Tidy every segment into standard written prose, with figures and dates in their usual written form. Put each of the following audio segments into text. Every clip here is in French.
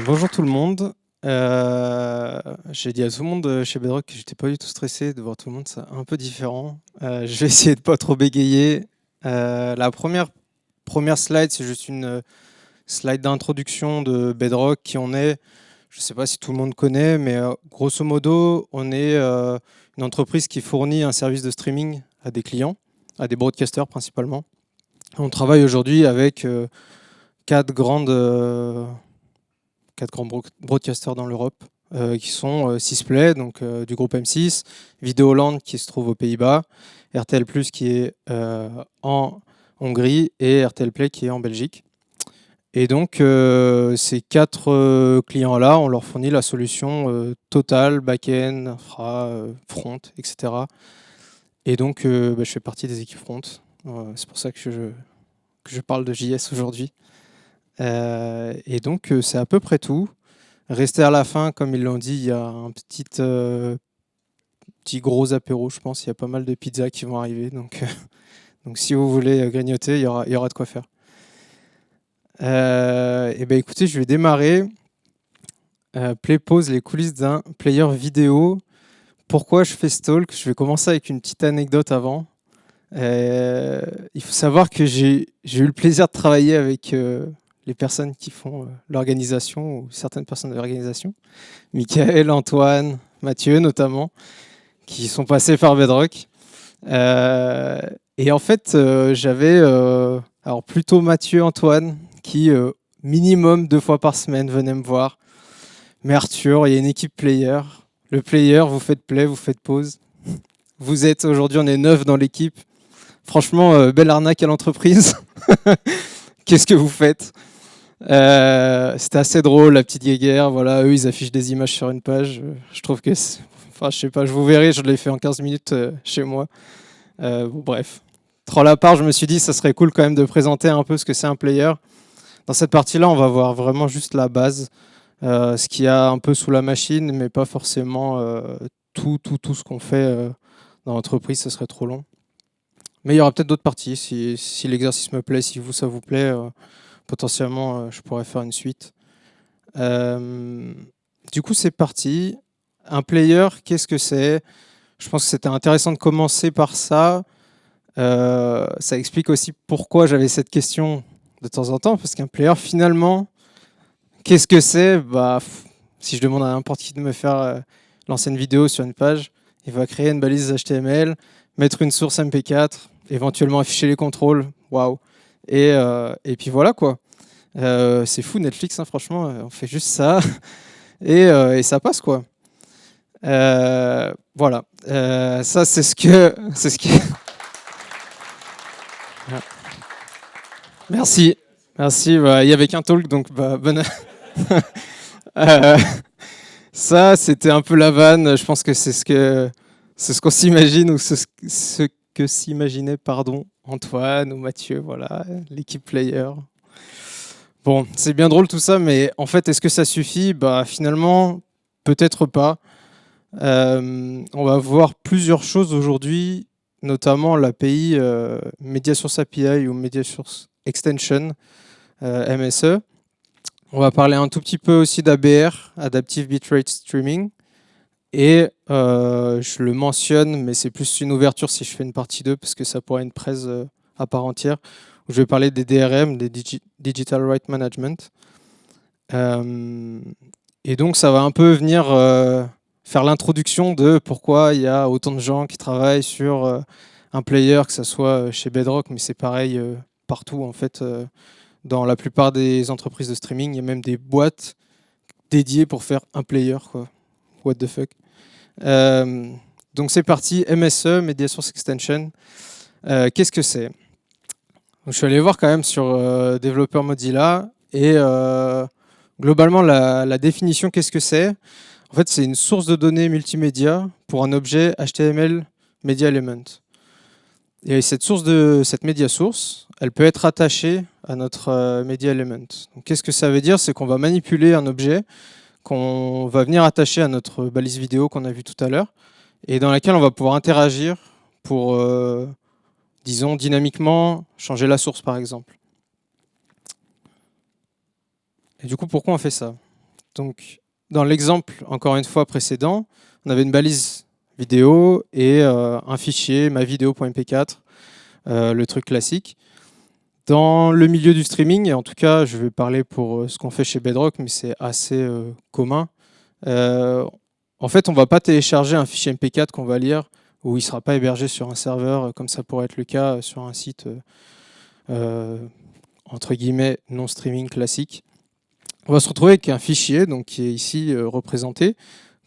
Bonjour tout le monde. J'ai dit à tout le monde chez Bedrock que j'étais pas du tout stressé de voir tout le monde, c'est un peu différent. Je vais essayer de pas trop bégayer. La première slide, c'est juste une slide d'introduction de Bedrock, qui on est. Je sais pas si tout le monde connaît, mais grosso modo, on est une entreprise qui fournit un service de streaming à des clients, à des broadcasters principalement. On travaille aujourd'hui avec quatre grandes broadcasters dans l'Europe, qui sont Sisplay, donc du groupe M6, Videoland qui se trouve aux Pays-Bas, RTL Plus qui est en Hongrie et RTL Play qui est en Belgique. Et donc ces quatre clients-là, on leur fournit la solution totale, back-end, infra, front, etc. Et donc je fais partie des équipes front. C'est pour ça que je parle de JS aujourd'hui. Et donc c'est à peu près tout. Restez à la fin, comme ils l'ont dit, il y a un petit gros apéro, je pense. Il y a pas mal de pizzas qui vont arriver. Donc si vous voulez grignoter, il y aura de quoi faire. Et ben écoutez, je vais démarrer. Play pause, les coulisses d'un player vidéo. Pourquoi je fais ce talk? Je vais commencer avec une petite anecdote avant. Il faut savoir que j'ai eu le plaisir de travailler avec les personnes qui font l'organisation, ou certaines personnes de l'organisation. Michael, Antoine, Mathieu notamment, qui sont passés par Bedrock. Et en fait, j'avais alors plutôt Mathieu, Antoine, qui minimum 2 fois par semaine venaient me voir. Mais Arthur, il y a une équipe player. Le player, vous faites play, vous faites pause. Vous êtes aujourd'hui, on est 9 dans l'équipe. Franchement, belle arnaque à l'entreprise. Qu'est-ce que vous faites? C'était assez drôle, la petite guéguerre. Voilà, eux, ils affichent des images sur une page. Je trouve que, enfin, je sais pas, je vous verrai. Je l'ai fait en 15 minutes chez moi. Bon, bref. Troll à part, je me suis dit, ça serait cool quand même de présenter un peu ce que c'est un player. Dans cette partie-là, on va voir vraiment juste la base, ce qu'il y a un peu sous la machine, mais pas forcément tout ce qu'on fait dans l'entreprise. Ce serait trop long. Mais il y aura peut-être d'autres parties. Si l'exercice me plaît, si vous, ça vous plaît, potentiellement, je pourrais faire une suite. Du coup, c'est parti. Un player, qu'est-ce que c'est? Je pense que c'était intéressant de commencer par ça. Ça explique aussi pourquoi j'avais cette question de temps en temps, parce qu'un player, finalement, qu'est-ce que c'est? Si je demande à n'importe qui de me faire lancer une vidéo sur une page, il va créer une balise HTML, mettre une source MP4, éventuellement afficher les contrôles. Waouh! Et puis voilà quoi. C'est fou Netflix, hein, franchement, on fait juste ça et ça passe quoi. Voilà. Ça c'est ce que. Merci, merci. Il y avait qu'un talk, donc bonne. Euh, Ça, c'était un peu la vanne. Je pense que c'est ce qu'on s'imagine, ou ce que s'imaginait, pardon, Antoine ou Mathieu, voilà, l'équipe player. Bon, c'est bien drôle tout ça, mais en fait, est-ce que ça suffit? Finalement, peut-être pas. On va voir plusieurs choses aujourd'hui, notamment l'API Media Source API ou Media Source Extension, MSE. On va parler un tout petit peu aussi d'ABR, Adaptive Bitrate Streaming. Et je le mentionne, mais c'est plus une ouverture si je fais une partie 2, parce que ça pourrait être une presse à part entière, où je vais parler des DRM, des Digital Right Management. Et donc ça va un peu venir faire l'introduction de pourquoi il y a autant de gens qui travaillent sur un player, que ce soit chez Bedrock, mais c'est pareil partout en fait. Dans la plupart des entreprises de streaming, il y a même des boîtes dédiées pour faire un player, quoi. What the fuck. Donc c'est parti, MSE, Media Source Extension. Qu'est-ce que c'est? Je suis allé voir quand même sur développeur Mozilla, et globalement la définition, qu'est-ce que c'est? En fait, c'est une source de données multimédia pour un objet HTML Media Element. Et cette media source, elle peut être attachée à notre media element. Qu'est-ce que ça veut dire? C'est qu'on va manipuler un objet qu'on va venir attacher à notre balise vidéo qu'on a vu tout à l'heure, et dans laquelle on va pouvoir interagir pour, disons, dynamiquement changer la source, par exemple. Et du coup, pourquoi on fait ça? Donc, dans l'exemple, encore une fois, précédent, on avait une balise vidéo et un fichier, mavideo.mp4, le truc classique. Dans le milieu du streaming, et en tout cas, je vais parler pour ce qu'on fait chez Bedrock, mais c'est assez commun. En fait, on ne va pas télécharger un fichier MP4 qu'on va lire, où il ne sera pas hébergé sur un serveur, comme ça pourrait être le cas sur un site entre guillemets non streaming classique. On va se retrouver avec un fichier, donc qui est ici représenté,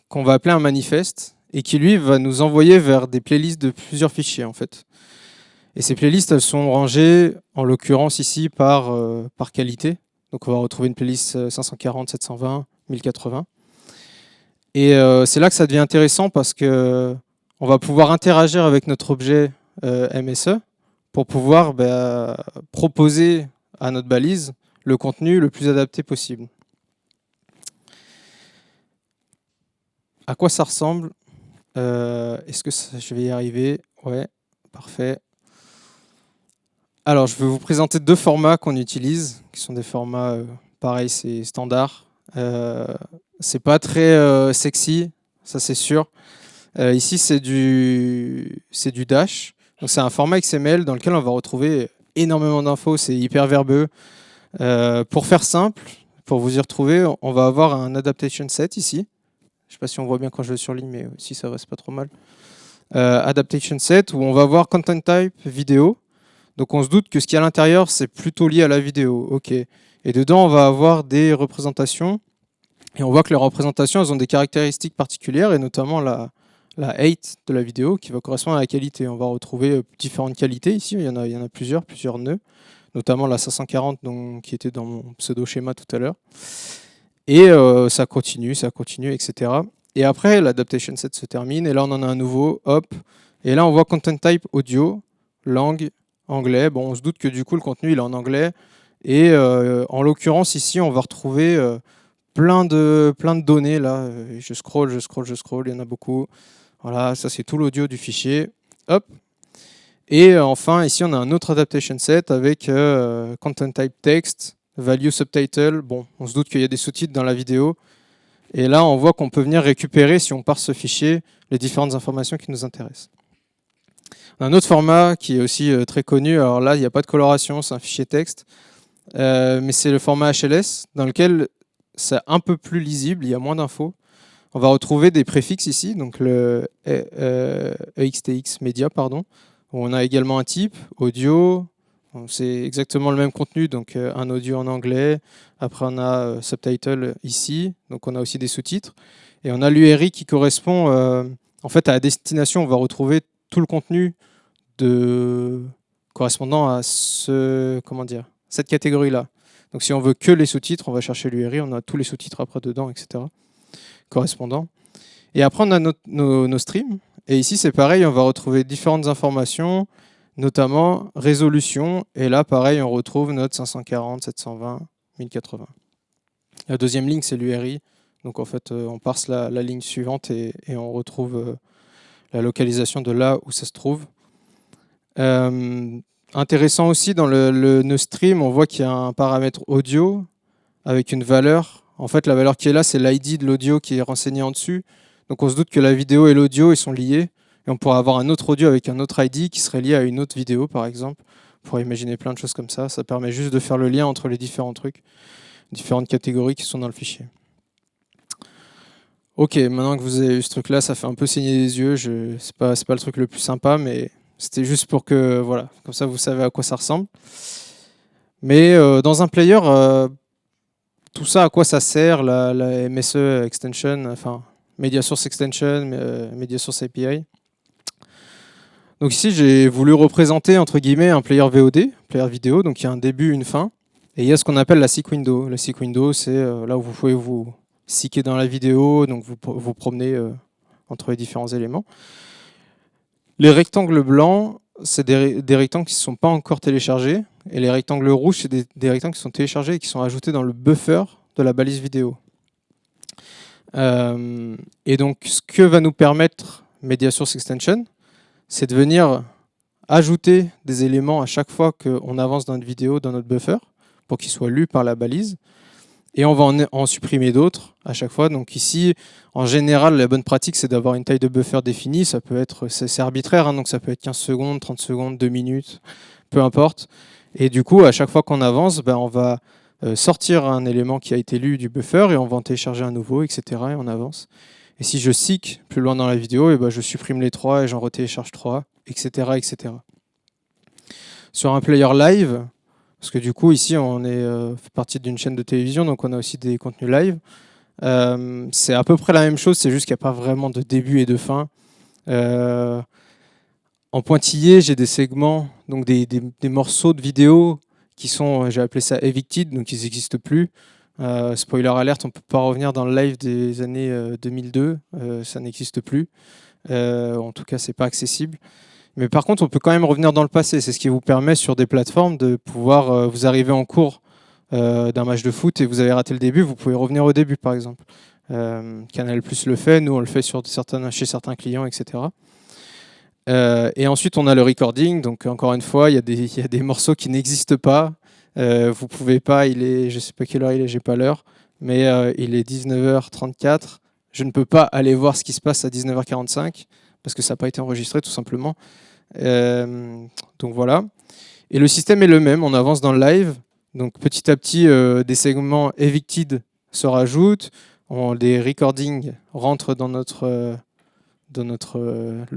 qu'on va appeler un manifeste, et qui lui va nous envoyer vers des playlists de plusieurs fichiers en fait. Et ces playlists, elles sont rangées, en l'occurrence ici, par qualité. Donc on va retrouver une playlist 540, 720, 1080. Et c'est là que ça devient intéressant parce que on va pouvoir interagir avec notre objet MSE pour pouvoir proposer à notre balise le contenu le plus adapté possible. À quoi ça ressemble? Est-ce que je vais y arriver? Ouais, parfait. Alors, je vais vous présenter deux formats qu'on utilise, qui sont des formats, pareil, c'est standard. C'est pas très sexy, ça c'est sûr. Ici, c'est du Dash. Donc, c'est un format XML dans lequel on va retrouver énormément d'infos, c'est hyper verbeux. Pour faire simple, pour vous y retrouver, on va avoir un adaptation set ici. Je ne sais pas si on voit bien quand je le surligne, mais si ça va, c'est pas trop mal. Adaptation set, où on va avoir content type vidéo. Donc on se doute que ce qu'il y a à l'intérieur, c'est plutôt lié à la vidéo. Ok. Et dedans, on va avoir des représentations. Et on voit que les représentations, elles ont des caractéristiques particulières, et notamment la height de la vidéo qui va correspondre à la qualité. On va retrouver différentes qualités ici. Il y en a plusieurs nœuds, notamment la 540 qui était dans mon pseudo-schéma tout à l'heure. Et ça continue, etc. Et après, l'adaptation set se termine, et là, on en a un nouveau, hop. Et là, on voit content type audio, langue, anglais. Bon, on se doute que du coup, le contenu, il est en anglais. Et en l'occurrence, ici, on va retrouver plein de données. Là, je scroll, il y en a beaucoup. Voilà, ça, c'est tout l'audio du fichier. Hop. Et enfin, ici, on a un autre adaptation set avec content type text, value subtitle. Bon, on se doute qu'il y a des sous-titres dans la vidéo. Et là, on voit qu'on peut venir récupérer, si on parse ce fichier, les différentes informations qui nous intéressent. Un autre format qui est aussi très connu, alors là, il n'y a pas de coloration, c'est un fichier texte, mais c'est le format HLS, dans lequel c'est un peu plus lisible, il y a moins d'infos. On va retrouver des préfixes ici, donc le EXTX Media, pardon, où on a également un type, audio, c'est exactement le même contenu, donc un audio en anglais, après on a subtitle ici, donc on a aussi des sous-titres, et on a l'URI qui correspond en fait à la destination, on va retrouver tout le contenu correspondant à cette catégorie-là. Donc si on veut que les sous-titres, on va chercher l'URI, on a tous les sous-titres après dedans, etc. correspondants. Et après, on a nos streams. Et ici, c'est pareil, on va retrouver différentes informations, notamment résolution. Et là, pareil, on retrouve notre 540, 720, 1080. La deuxième ligne, c'est l'URI. Donc en fait, on parse la ligne suivante et on retrouve la localisation de là où ça se trouve. Intéressant aussi, dans le stream, on voit qu'il y a un paramètre audio avec une valeur. En fait, la valeur qui est là, c'est l'ID de l'audio qui est renseigné en dessus. Donc on se doute que la vidéo et l'audio, ils sont liés. Et on pourrait avoir un autre audio avec un autre ID qui serait lié à une autre vidéo, par exemple. On pourrait imaginer plein de choses comme ça. Ça permet juste de faire le lien entre les différents trucs, différentes catégories qui sont dans le fichier. Ok, maintenant que vous avez eu ce truc-là, ça fait un peu saigner les yeux. C'est pas le truc le plus sympa, mais c'était juste pour que, voilà, comme ça vous savez à quoi ça ressemble. Mais dans un player, tout ça, à quoi ça sert, la MSE extension, enfin, Media Source Extension, Media Source API. Donc ici, j'ai voulu représenter, entre guillemets, un player VOD, player vidéo, donc il y a un début, une fin, et il y a ce qu'on appelle la seek window. La seek window, c'est là où vous pouvez vous seeker dans la vidéo, donc vous promenez entre les différents éléments. Les rectangles blancs, c'est des rectangles qui ne sont pas encore téléchargés, et les rectangles rouges, c'est des rectangles qui sont téléchargés et qui sont ajoutés dans le buffer de la balise vidéo. Et donc, ce que va nous permettre Media Source Extension, c'est de venir ajouter des éléments à chaque fois qu'on avance dans une vidéo dans notre buffer, pour qu'ils soient lus par la balise. et on va en supprimer d'autres à chaque fois. Donc ici, en général, la bonne pratique, c'est d'avoir une taille de buffer définie. Ça peut être, c'est arbitraire, hein, donc ça peut être 15 secondes, 30 secondes, 2 minutes, peu importe. Et du coup, à chaque fois qu'on avance, on va sortir un élément qui a été lu du buffer et on va en télécharger un nouveau, etc. Et on avance. Et si je seek plus loin dans la vidéo, et je supprime les 3 et j'en retélécharge 3, etc., etc. Sur un player live, parce que du coup, ici, on fait partie d'une chaîne de télévision, donc on a aussi des contenus live. C'est à peu près la même chose, c'est juste qu'il n'y a pas vraiment de début et de fin. En pointillé, j'ai des segments, donc des morceaux de vidéo qui sont, j'ai appelé ça evicted, donc ils n'existent plus. Spoiler alert, on ne peut pas revenir dans le live des années 2002, ça n'existe plus. En tout cas, c'est pas accessible. Mais par contre, on peut quand même revenir dans le passé. C'est ce qui vous permet sur des plateformes de pouvoir, vous arriver en cours d'un match de foot et vous avez raté le début, vous pouvez revenir au début, par exemple. Canal+ le fait, nous on le fait chez certains clients, etc. Et ensuite, on a le recording. Donc encore une fois, il y a des morceaux qui n'existent pas. Vous pouvez pas, je sais pas quelle heure il est, j'ai pas l'heure, mais il est 19h34. Je ne peux pas aller voir ce qui se passe à 19h45 parce que ça n'a pas été enregistré tout simplement. Donc voilà. Et le système est le même, on avance dans le live. Donc petit à petit, des segments evicted se rajoutent, des recordings rentrent dans le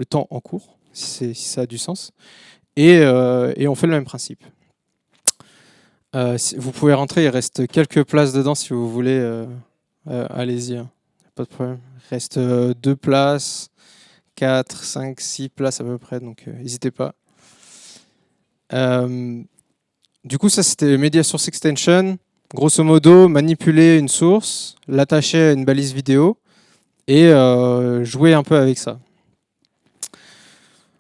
temps en cours, si ça a du sens. Et on fait le même principe. Vous pouvez rentrer, il reste quelques places dedans si vous voulez. Allez-y, hein. Pas de problème. Il reste 2 places, 4, 5, 6 places à peu près, donc n'hésitez pas. Du coup, ça c'était Media Source Extension. Grosso modo, manipuler une source, l'attacher à une balise vidéo et jouer un peu avec ça.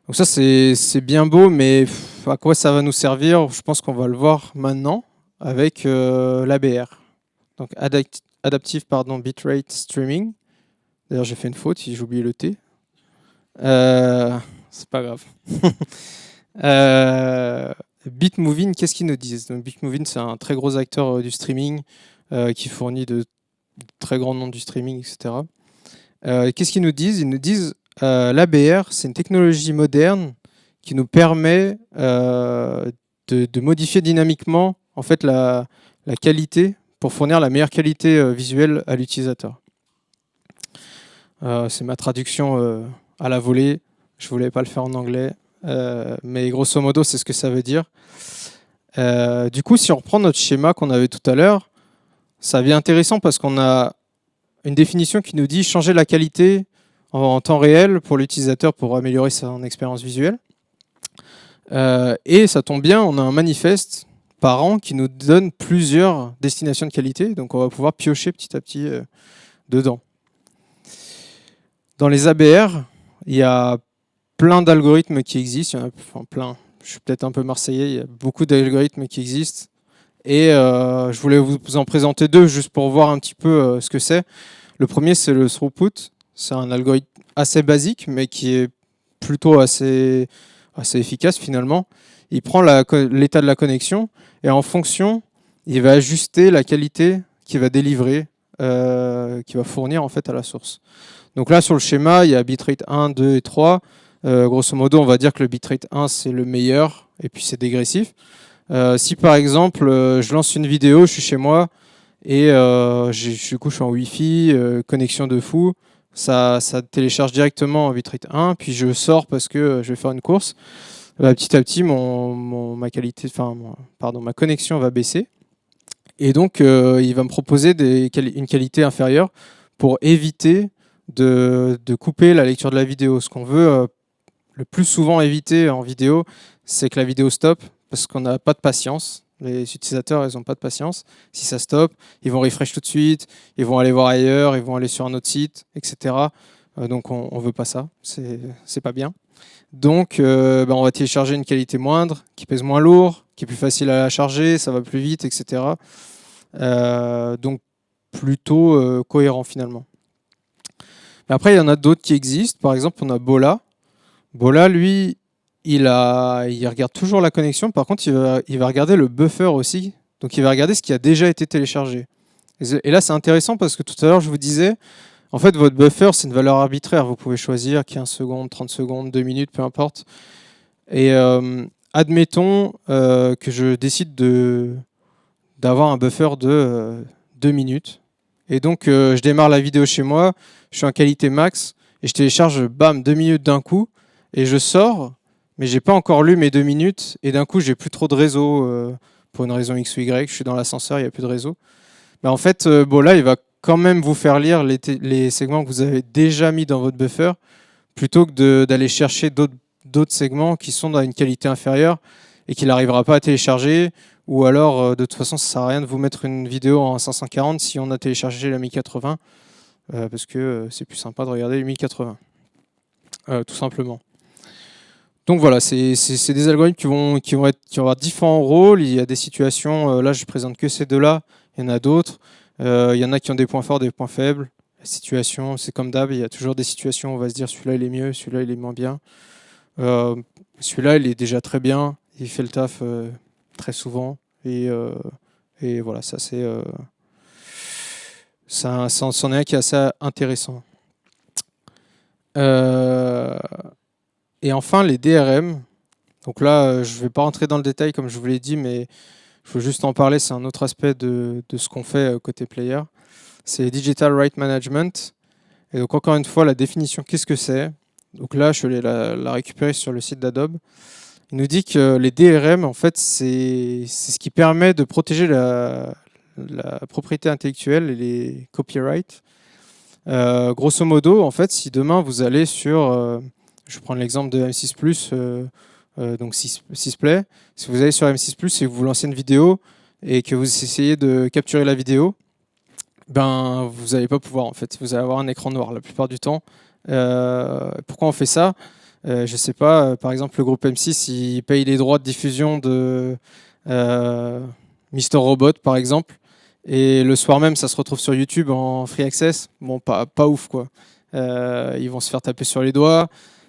Donc ça c'est bien beau, mais à quoi ça va nous servir? Je pense qu'on va le voir maintenant avec l'ABR. Donc Adaptive Bitrate Streaming. D'ailleurs j'ai fait une faute, j'ai oublié le T. C'est pas grave. Bitmovin, qu'est-ce qu'ils nous disent? Donc, Bitmovin, c'est un très gros acteur du streaming qui fournit de très grands noms du streaming, etc. Qu'est-ce qu'ils nous disent? Ils nous disent l'ABR, c'est une technologie moderne qui nous permet de modifier dynamiquement en fait, la qualité pour fournir la meilleure qualité visuelle à l'utilisateur. C'est ma traduction à la volée. Je ne voulais pas le faire en anglais. Mais grosso modo, c'est ce que ça veut dire. Du coup, si on reprend notre schéma qu'on avait tout à l'heure, ça devient intéressant parce qu'on a une définition qui nous dit changer la qualité en temps réel pour l'utilisateur pour améliorer son expérience visuelle. Et ça tombe bien, on a un manifeste par an qui nous donne plusieurs destinations de qualité, donc on va pouvoir piocher petit à petit dedans. Dans les ABR, il y a plein d'algorithmes qui existent, il y en a, enfin plein, je suis peut-être un peu marseillais, il y a beaucoup d'algorithmes qui existent. Et je voulais vous en présenter 2 juste pour voir un petit peu ce que c'est. Le premier, c'est le throughput. C'est un algorithme assez basique, mais qui est plutôt assez efficace finalement. Il prend l'état de la connexion et en fonction, il va ajuster la qualité qu'il va délivrer, qu'il va fournir en fait à la source. Donc là, sur le schéma, il y a bitrate 1, 2 et 3. Grosso modo, on va dire que le bitrate 1, c'est le meilleur, et puis c'est dégressif. Si par exemple, je lance une vidéo, je suis chez moi, et je suis en Wi-Fi, connexion de fou, ça télécharge directement en bitrate 1, puis je sors parce que je vais faire une course. Petit à petit, ma connexion va baisser. Et donc, il va me proposer une qualité inférieure pour éviter de couper la lecture de la vidéo. Ce qu'on veut le plus souvent éviter en vidéo, c'est que la vidéo stoppe, parce qu'on n'a pas de patience. Les utilisateurs, ils n'ont pas de patience. Si ça stoppe, ils vont refresh tout de suite, ils vont aller voir ailleurs, ils vont aller sur un autre site, etc. Donc on ne veut pas ça, c'est pas bien. Donc on va télécharger une qualité moindre, qui pèse moins lourd, qui est plus facile à charger, ça va plus vite, etc. Donc plutôt cohérent finalement. Mais après, il y en a d'autres qui existent. Par exemple, on a Bola. Bola, lui, il regarde toujours la connexion. Par contre, il va regarder le buffer aussi. Donc, il va regarder ce qui a déjà été téléchargé. Et là, c'est intéressant parce que tout à l'heure, je vous disais, en fait, votre buffer, c'est une valeur arbitraire. Vous pouvez choisir 15 secondes, 30 secondes, 2 minutes, peu importe. Et admettons que je décide d'avoir un buffer de 2 minutes. Et donc, je démarre la vidéo chez moi, je suis en qualité max, et je télécharge, bam, 2 minutes d'un coup, et je sors, mais j'ai pas encore lu mes 2 minutes, et d'un coup, j'ai plus trop de réseau, pour une raison X ou Y, je suis dans l'ascenseur, il n'y a plus de réseau. Mais en fait, bon, là, il va quand même vous faire lire les segments que vous avez déjà mis dans votre buffer, plutôt que d'aller chercher d'autres segments qui sont dans une qualité inférieure et qu'il n'arrivera pas à télécharger. Ou alors, de toute façon, ça ne sert à rien de vous mettre une vidéo en 540 si on a téléchargé la 1080, parce que c'est plus sympa de regarder les 1080, tout simplement. Donc voilà, c'est des algorithmes qui vont avoir différents rôles. Il y a des situations, là je présente que ces deux-là, il y en a d'autres. Il y en a qui ont des points forts, des points faibles. La situation, c'est comme d'hab, il y a toujours des situations où on va se dire celui-là il est mieux, celui-là il est moins bien. Celui-là il est déjà très bien, il fait le taf très souvent. Et voilà, ça c'est c'en est un qui est assez intéressant. Et enfin les DRM. Donc là, je ne vais pas rentrer dans le détail comme je vous l'ai dit, mais je veux juste en parler, c'est un autre aspect de ce qu'on fait côté player. C'est Digital Right Management. Et donc encore une fois, la définition, qu'est-ce que c'est? Donc là, je vais la récupérer sur le site d'Adobe. Il nous dit que les DRM, en fait, c'est ce qui permet de protéger la propriété intellectuelle et les copyrights. Grosso modo, en fait, si demain vous allez sur, je vais prendre l'exemple de M6+, donc 6play, si vous allez sur M6+, et que vous lancez une vidéo et que vous essayez de capturer la vidéo, ben vous n'allez pas pouvoir en fait. Vous allez avoir un écran noir la plupart du temps. Pourquoi on fait ça? Je sais pas. Par exemple, le groupe M6, il paye les droits de diffusion de Mister Robot, par exemple. Et le soir même, ça se retrouve sur YouTube en free access. Bon, pas ouf quoi. Ils vont se faire taper sur les doigts.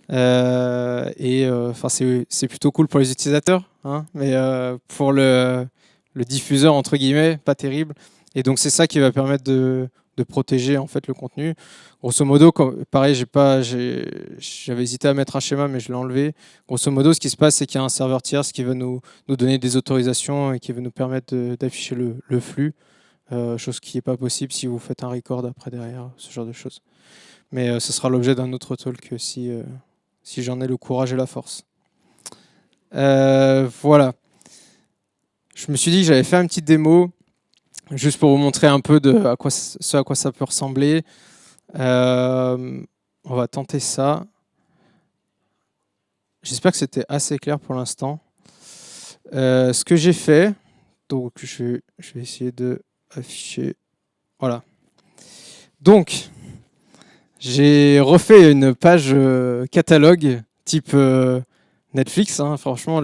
Enfin, c'est plutôt cool pour les utilisateurs, hein, mais pour le diffuseur entre guillemets, pas terrible. Et donc c'est ça qui va permettre de protéger en fait le contenu. Grosso modo, pareil, j'avais hésité à mettre un schéma, mais je l'ai enlevé. Grosso modo, ce qui se passe, c'est qu'il y a un serveur tierce qui va nous donner des autorisations et qui va nous permettre d'afficher le flux, chose qui n'est pas possible si vous faites un record après derrière, ce genre de choses. Mais ce sera l'objet d'un autre talk si j'en ai le courage et la force. Voilà. Je me suis dit que j'allais faire une petite démo, juste pour vous montrer un peu à quoi ça peut ressembler. On va tenter ça. J'espère que c'était assez clair pour l'instant. Ce que j'ai fait, donc je vais essayer de afficher. Voilà. Donc, j'ai refait une page catalogue type Netflix. Hein. Franchement,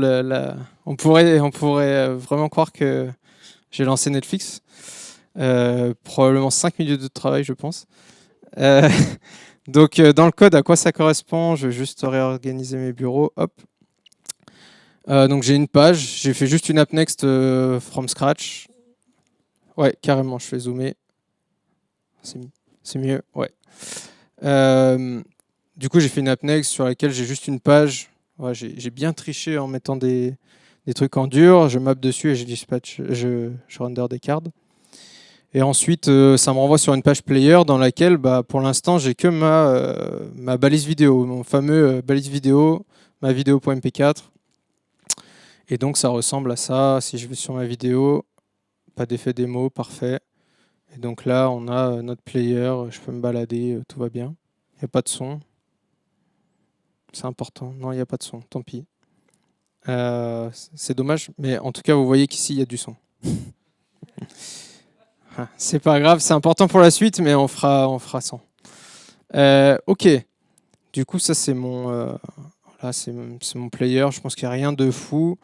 on pourrait vraiment croire que j'ai lancé Netflix. Probablement 5 minutes de travail, je pense. Donc, dans le code, à quoi ça correspond? Je vais juste réorganiser mes bureaux. Hop. Donc, j'ai une page. J'ai fait juste une app next from scratch. Ouais, carrément, je fais zoomer. C'est mieux, ouais. Du coup, j'ai fait une app next sur laquelle j'ai juste une page. Ouais, j'ai bien triché en mettant des trucs en dur. Je map dessus et je dispatch, je render des cartes. Et ensuite, ça me renvoie sur une page player dans laquelle, bah, pour l'instant, j'ai que ma balise vidéo, mon fameux balise vidéo, ma vidéo.mp4. Et donc, ça ressemble à ça. Si je vais sur ma vidéo, pas d'effet démo, parfait. Et donc là, on a notre player. Je peux me balader, tout va bien. Il n'y a pas de son. C'est important. Non, il n'y a pas de son. Tant pis. C'est dommage. Mais en tout cas, vous voyez qu'ici, il y a du son. C'est pas grave, c'est important pour la suite, mais on fera sans. Ok. Du coup, ça c'est c'est mon player. Je pense qu'il n'y a rien de fou.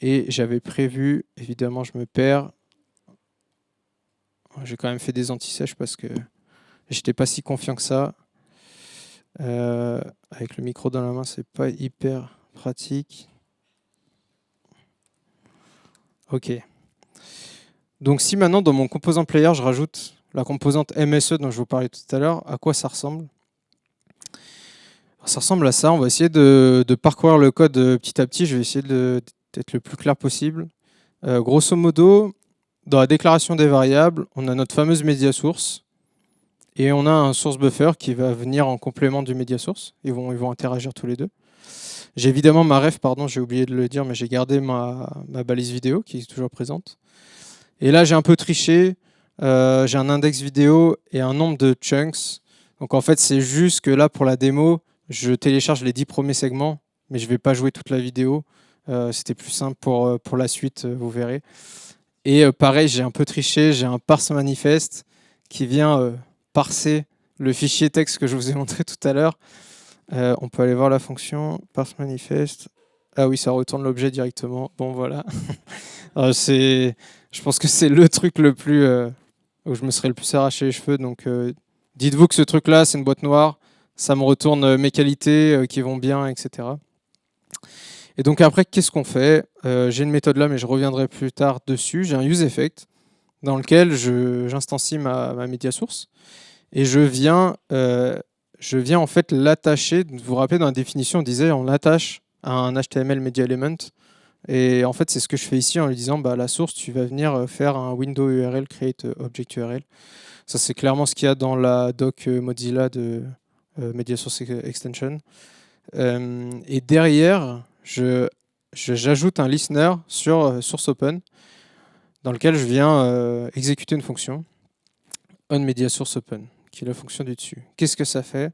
Et j'avais prévu, évidemment, je me perds. J'ai quand même fait des anti-sèches parce que j'étais pas si confiant que ça. Avec le micro dans la main, c'est pas hyper pratique. Ok. Donc si maintenant dans mon composant player, je rajoute la composante MSE dont je vous parlais tout à l'heure, à quoi ça ressemble? Ça ressemble à ça. On va essayer de parcourir le code petit à petit. Je vais essayer d'être le plus clair possible. Grosso modo, dans la déclaration des variables, on a notre fameuse média source et on a un source buffer qui va venir en complément du média source. Ils vont interagir tous les deux. J'ai évidemment ma ref, pardon, j'ai oublié de le dire, mais j'ai gardé ma balise vidéo qui est toujours présente. Et là, j'ai un peu triché. J'ai un index vidéo et un nombre de chunks. Donc en fait, c'est juste que là, pour la démo, je télécharge les 10 premiers segments, mais je ne vais pas jouer toute la vidéo. C'était plus simple pour la suite, vous verrez. Et pareil, j'ai un peu triché, j'ai un parse manifeste qui vient parser le fichier texte que je vous ai montré tout à l'heure. On peut aller voir la fonction parse manifeste. Ah oui, ça retourne l'objet directement. Bon, voilà. Je pense que c'est le truc le plus où je me serais le plus arraché les cheveux. Donc, dites-vous que ce truc-là, c'est une boîte noire. Ça me retourne mes qualités qui vont bien, etc. Et donc après, qu'est-ce qu'on fait? J'ai une méthode là, mais je reviendrai plus tard dessus. J'ai un useEffect dans lequel j'instancie ma média source et je viens en fait l'attacher. Vous vous rappelez, dans la définition, on disait on l'attache à un HTML media element. Et en fait, c'est ce que je fais ici en lui disant bah, la source, tu vas venir faire un window URL create object URL. Ça, c'est clairement ce qu'il y a dans la doc Mozilla de Media Source Extension. Et derrière, j'ajoute un listener sur source open dans lequel je viens exécuter une fonction onMediaSourceOpen, qui est la fonction du dessus. Qu'est-ce que ça fait?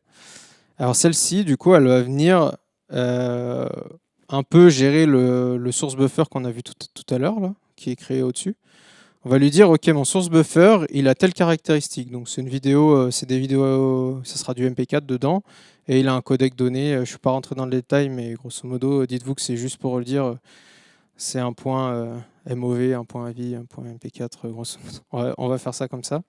Alors celle-ci, du coup, elle va venir un peu gérer le source buffer qu'on a vu tout à l'heure, là, qui est créé au-dessus. On va lui dire, ok, mon source buffer, il a telle caractéristique. Donc c'est une vidéo, c'est des vidéos, ça sera du MP4 dedans, et il a un codec donné. Je ne suis pas rentré dans le détail, mais grosso modo, dites-vous que c'est juste pour le dire. C'est un point MOV, un point AVI, un point MP4, grosso modo. On va faire ça comme ça.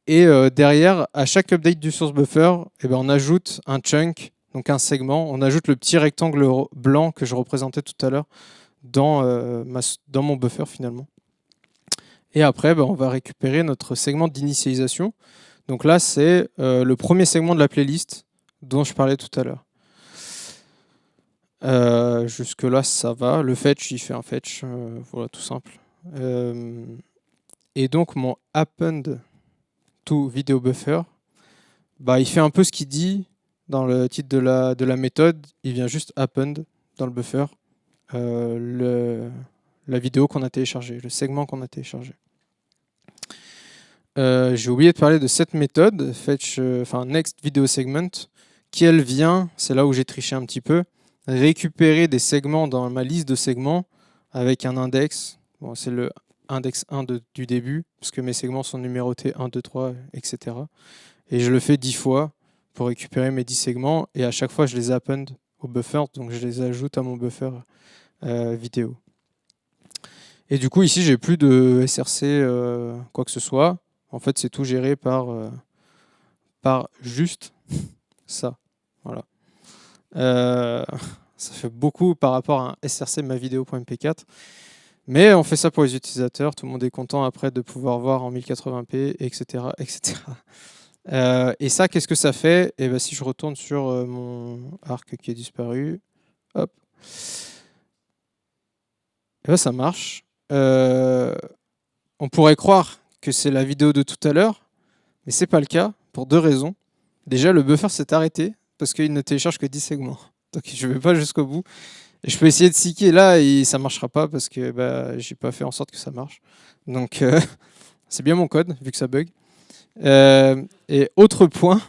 Et derrière, à chaque update du source buffer, eh ben, on ajoute un chunk, donc un segment. On ajoute le petit rectangle blanc que je représentais tout à l'heure dans mon buffer finalement. Et après, ben, on va récupérer notre segment d'initialisation. Donc là, c'est le premier segment de la playlist dont je parlais tout à l'heure. Jusque-là, ça va. Le fetch, il fait un fetch. Voilà, tout simple. Et donc, mon append to video buffer, bah, il fait un peu ce qu'il dit dans le titre de la méthode. Il vient juste append dans le buffer la vidéo qu'on a téléchargée, le segment qu'on a téléchargé. J'ai oublié de parler de cette méthode, fetch, next video segment, qui elle vient, c'est là où j'ai triché un petit peu, récupérer des segments dans ma liste de segments avec un index. Bon, c'est le index 1 du début, parce que mes segments sont numérotés 1, 2, 3, etc. Et je le fais 10 fois pour récupérer mes 10 segments, et à chaque fois, je les append au buffer, donc je les ajoute à mon buffer vidéo. Et du coup, ici, j'ai plus de SRC quoi que ce soit. En fait, c'est tout géré par juste ça. Voilà. Ça fait beaucoup par rapport à un src mavideo.mp4. Mais on fait ça pour les utilisateurs. Tout le monde est content après de pouvoir voir en 1080p, etc. etc. Et ça, qu'est-ce que ça fait? Et ben, si je retourne sur mon arc qui est disparu, hop, et ben, ça marche. On pourrait croire que c'est la vidéo de tout à l'heure, mais c'est pas le cas pour deux raisons. Déjà, le buffer s'est arrêté parce qu'il ne télécharge que 10 segments. Donc je ne vais pas jusqu'au bout. Et je peux essayer de seeker là et ça ne marchera pas parce que bah, j'ai pas fait en sorte que ça marche. Donc c'est bien mon code vu que ça bug. Et autre point,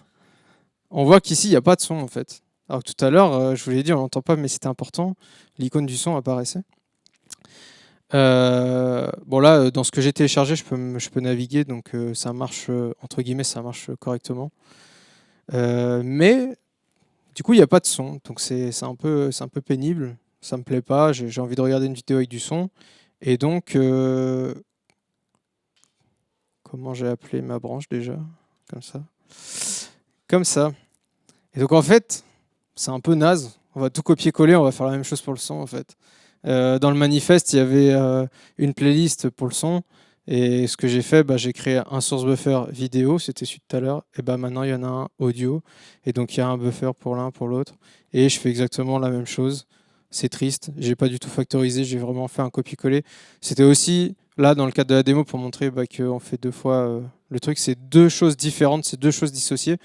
on voit qu'ici il n'y a pas de son en fait. Alors que tout à l'heure, je vous l'ai dit, on n'entend pas, mais c'était important. L'icône du son apparaissait. Bon là, dans ce que j'ai téléchargé, je peux naviguer, donc ça marche, entre guillemets, ça marche correctement. Mais du coup, il n'y a pas de son, donc c'est un peu pénible. Ça me plaît pas, j'ai envie de regarder une vidéo avec du son. Et donc, comment j'ai appelé ma branche déjà? Comme ça. Comme ça. Et donc en fait, c'est un peu naze. On va tout copier-coller, on va faire la même chose pour le son en fait. Dans le manifeste, il y avait une playlist pour le son. Et ce que j'ai fait, j'ai créé un source buffer vidéo, c'était celui de tout à l'heure, et maintenant il y en a un audio, et donc il y a un buffer pour l'un, pour l'autre, et je fais exactement la même chose. C'est triste, j'ai pas du tout factorisé, j'ai vraiment fait un copier-coller. C'était aussi là dans le cadre de la démo pour montrer qu'on fait deux fois le truc, c'est deux choses différentes, c'est deux choses dissociées.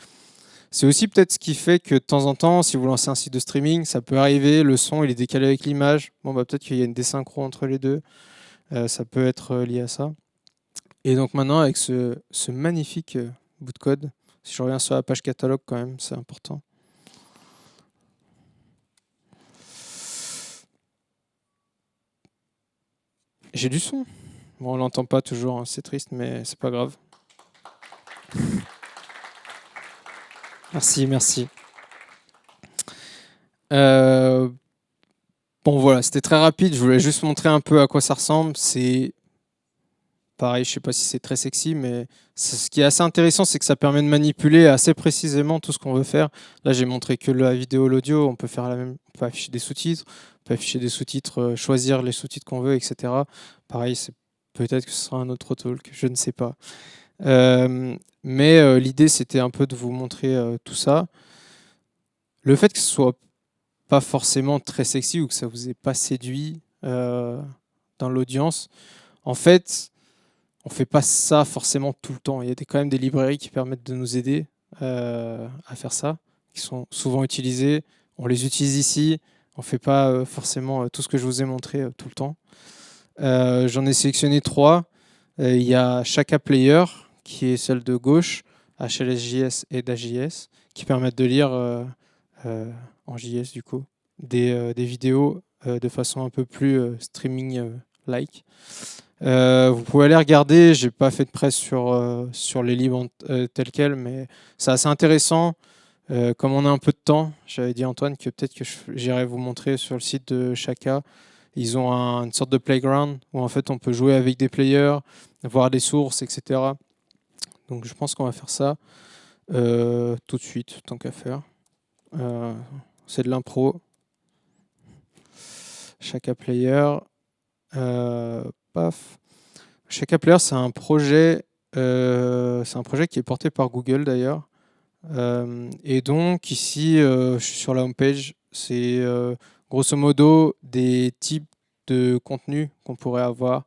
C'est aussi peut-être ce qui fait que de temps en temps, si vous lancez un site de streaming, ça peut arriver, le son il est décalé avec l'image. Bon, peut-être qu'il y a une désynchro entre les deux. Ça peut être lié à ça. Et donc maintenant, avec ce magnifique bout de code, si je reviens sur la page catalogue quand même, c'est important. J'ai du son. Bon, on l'entend pas toujours, hein, c'est triste, mais c'est pas grave. Merci, merci. Euh, bon voilà, c'était très rapide. Je voulais juste montrer un peu à quoi ça ressemble. C'est pareil, je sais pas si c'est très sexy, mais ce qui est assez intéressant, c'est que ça permet de manipuler assez précisément tout ce qu'on veut faire. Là, j'ai montré que la vidéo, l'audio, on peut faire la même, on peut afficher des sous-titres, on peut afficher des sous-titres, choisir les sous-titres qu'on veut, etc. Pareil, c'est peut-être que ce sera un autre talk, je ne sais pas. Mais l'idée, c'était un peu de vous montrer tout ça. Le fait que ce soit pas forcément très sexy ou que ça vous ait pas séduit dans l'audience, en fait, on fait pas ça forcément tout le temps. Il y a quand même des librairies qui permettent de nous aider à faire ça, qui sont souvent utilisées. On les utilise ici. On fait pas forcément tout ce que je vous ai montré tout le temps. J'en ai sélectionné trois. Il y a Shaka Player, qui est celle de gauche, HLSJS et DaJS, qui permettent de lire en JS du coup des vidéos de façon un peu plus streaming-like. Vous pouvez aller regarder, j'ai pas fait de presse sur les livres tels quels, mais c'est assez intéressant. Comme on a un peu de temps, j'avais dit à Antoine que peut-être que j'irais vous montrer sur le site de Chaka. Ils ont une sorte de playground où en fait on peut jouer avec des players, voir des sources, etc. Donc je pense qu'on va faire ça tout de suite, tant qu'à faire. C'est de l'impro. Chaka Player. Paf. Chaka Player, c'est un projet qui est porté par Google d'ailleurs. Et donc ici, je suis sur la homepage, c'est grosso modo des types de contenus qu'on pourrait avoir.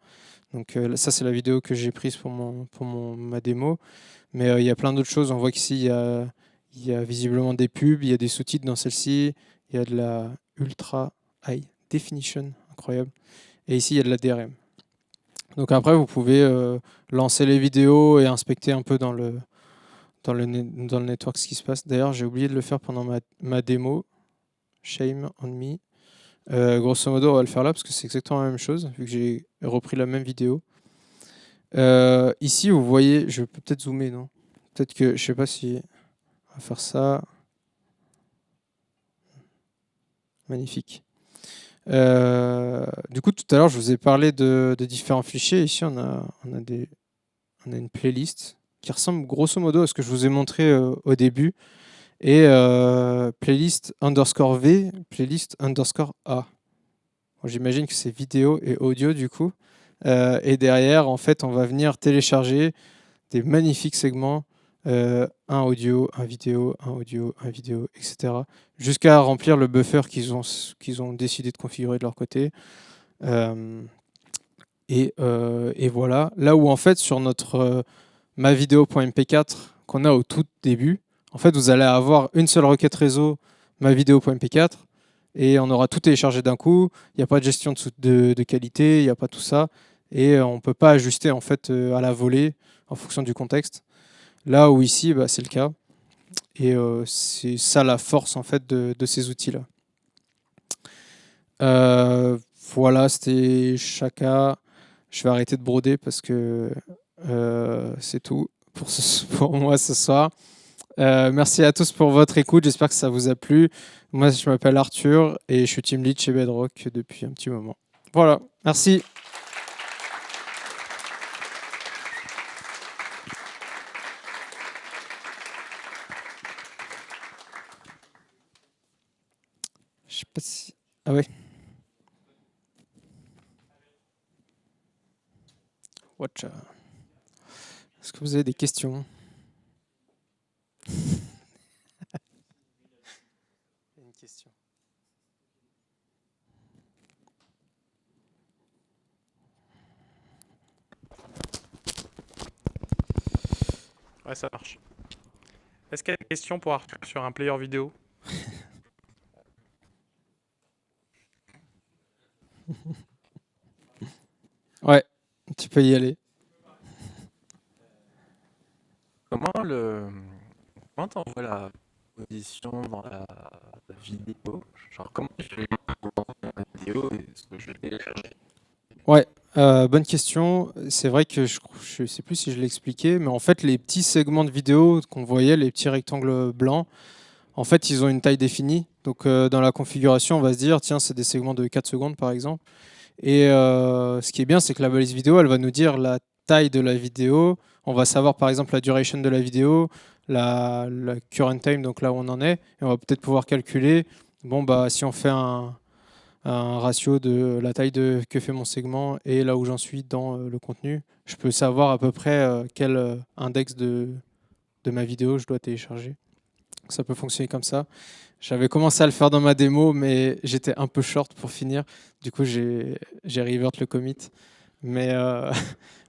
Donc ça, c'est la vidéo que j'ai prise pour ma démo. Mais il y a plein d'autres choses. On voit qu'ici, il y a visiblement des pubs, il y a des sous-titres dans celle-ci, il y a de la ultra high definition, incroyable. Et ici, il y a de la DRM. Donc après, vous pouvez lancer les vidéos et inspecter un peu dans le network ce qui se passe. D'ailleurs, j'ai oublié de le faire pendant ma démo. Shame on me. Grosso modo, on va le faire là parce que c'est exactement la même chose, vu que j'ai repris la même vidéo. Ici, vous voyez, je peux peut-être zoomer, non? Peut-être que, je sais pas si... On va faire ça. Magnifique. Du coup, tout à l'heure, je vous ai parlé de différents fichiers. Ici, on a une playlist qui ressemble grosso modo à ce que je vous ai montré au début. Et playlist underscore V, playlist underscore A. Bon, j'imagine que c'est vidéo et audio du coup. Et derrière, en fait, on va venir télécharger des magnifiques segments, un audio, un vidéo, un audio, un vidéo, etc. Jusqu'à remplir le buffer qu'ils ont décidé de configurer de leur côté. Et voilà. Là où en fait, sur notre mavideo.mp4 qu'on a au tout début, en fait, vous allez avoir une seule requête réseau mavideo.mp4 et on aura tout téléchargé d'un coup. Il n'y a pas de gestion de qualité, il n'y a pas tout ça. Et on ne peut pas ajuster en fait à la volée en fonction du contexte. Là où ici, c'est le cas. Et c'est ça la force en fait de ces outils-là. Voilà, c'était Chaka. Je vais arrêter de broder parce que c'est tout pour moi ce soir. Merci à tous pour votre écoute. J'espère que ça vous a plu. Moi, je m'appelle Arthur et je suis team lead chez Bedrock depuis un petit moment. Voilà, merci. Je sais pas si... Ah ouais. Watcha. Est-ce que vous avez des questions? Une question. Ouais, ça marche. Est-ce qu'il y a des questions pour Arthur sur un player vidéo? Ouais, tu peux y aller. Comment le comment t'envoies la position dans la vidéo? Genre comment tu fais la vidéo et ce que je vais télécharger? Ouais, bonne question. C'est vrai que je sais plus si je l'ai expliqué, mais en fait, les petits segments de vidéo qu'on voyait, les petits rectangles blancs, en fait, ils ont une taille définie. Donc, dans la configuration, on va se dire, tiens, c'est des segments de 4 secondes, par exemple. Et ce qui est bien, c'est que la balise vidéo, elle va nous dire la taille de la vidéo. On va savoir, par exemple, la duration de la vidéo, la current time, donc là où on en est. Et on va peut-être pouvoir calculer, bon, bah, si on fait un ratio de la taille que fait mon segment et là où j'en suis dans le contenu, je peux savoir à peu près quel index de ma vidéo je dois télécharger. Ça peut fonctionner comme ça. J'avais commencé à le faire dans ma démo, mais j'étais un peu short pour finir. Du coup, j'ai revert le commit. Mais,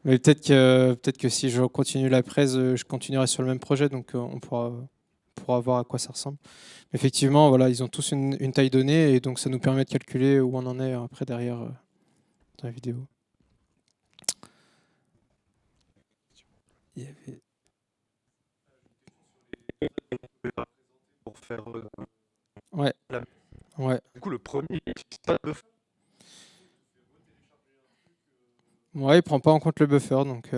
mais peut-être que si je continue la presse, je continuerai sur le même projet, donc on pourra voir à quoi ça ressemble. Effectivement, voilà, ils ont tous une taille donnée et donc ça nous permet de calculer où on en est après derrière dans la vidéo. Il y avait- Pour faire Ouais, la- ouais. du coup le premier il utilise pas de buffer. Ouais, il prend pas en compte le buffer, donc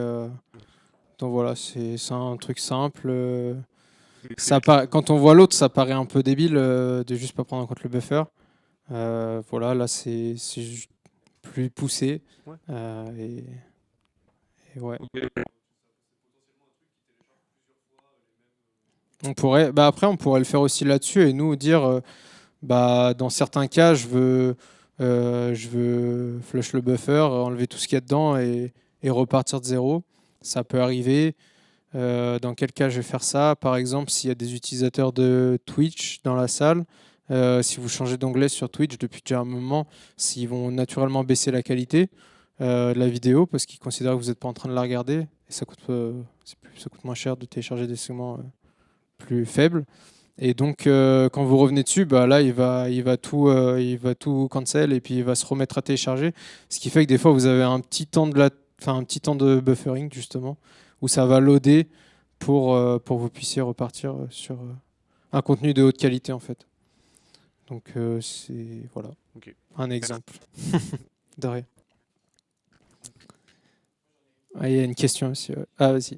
voilà, c'est un truc simple. Quand on voit l'autre, ça paraît un peu débile de juste pas prendre en compte le buffer. Voilà, là c'est juste plus poussé. Ouais. Et ouais. Ok. Après, on pourrait le faire aussi là-dessus et nous dire, bah, dans certains cas, je veux flush le buffer, enlever tout ce qu'il y a dedans et repartir de zéro. Ça peut arriver. Dans quel cas je vais faire ça? Par exemple, s'il y a des utilisateurs de Twitch dans la salle, si vous changez d'onglet sur Twitch depuis déjà un moment, s'ils vont naturellement baisser la qualité de la vidéo parce qu'ils considèrent que vous n'êtes pas en train de la regarder et ça coûte moins cher de télécharger des segments plus faibles. Et donc, quand vous revenez dessus, bah là, il va tout cancel et puis il va se remettre à télécharger. Ce qui fait que des fois, vous avez un petit temps de buffering justement où ça va loader pour que vous puissiez repartir sur un contenu de haute qualité en fait. Donc, c'est voilà Ok. un Merci. exemple. De rien. Ah, il y a une question aussi. Ouais. Ah, vas-y.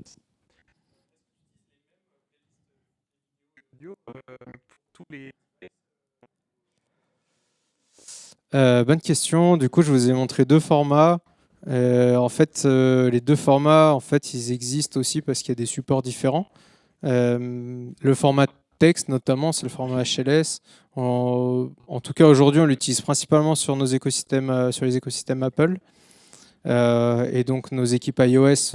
Vidéo, pour tous les Bonne question. Du coup, je vous ai montré deux formats. En fait, les deux formats, en fait, ils existent aussi parce qu'il y a des supports différents. Le format texte, notamment, c'est le format HLS. En tout cas, aujourd'hui, on l'utilise principalement sur nos écosystèmes, sur les écosystèmes Apple. Et donc, nos équipes iOS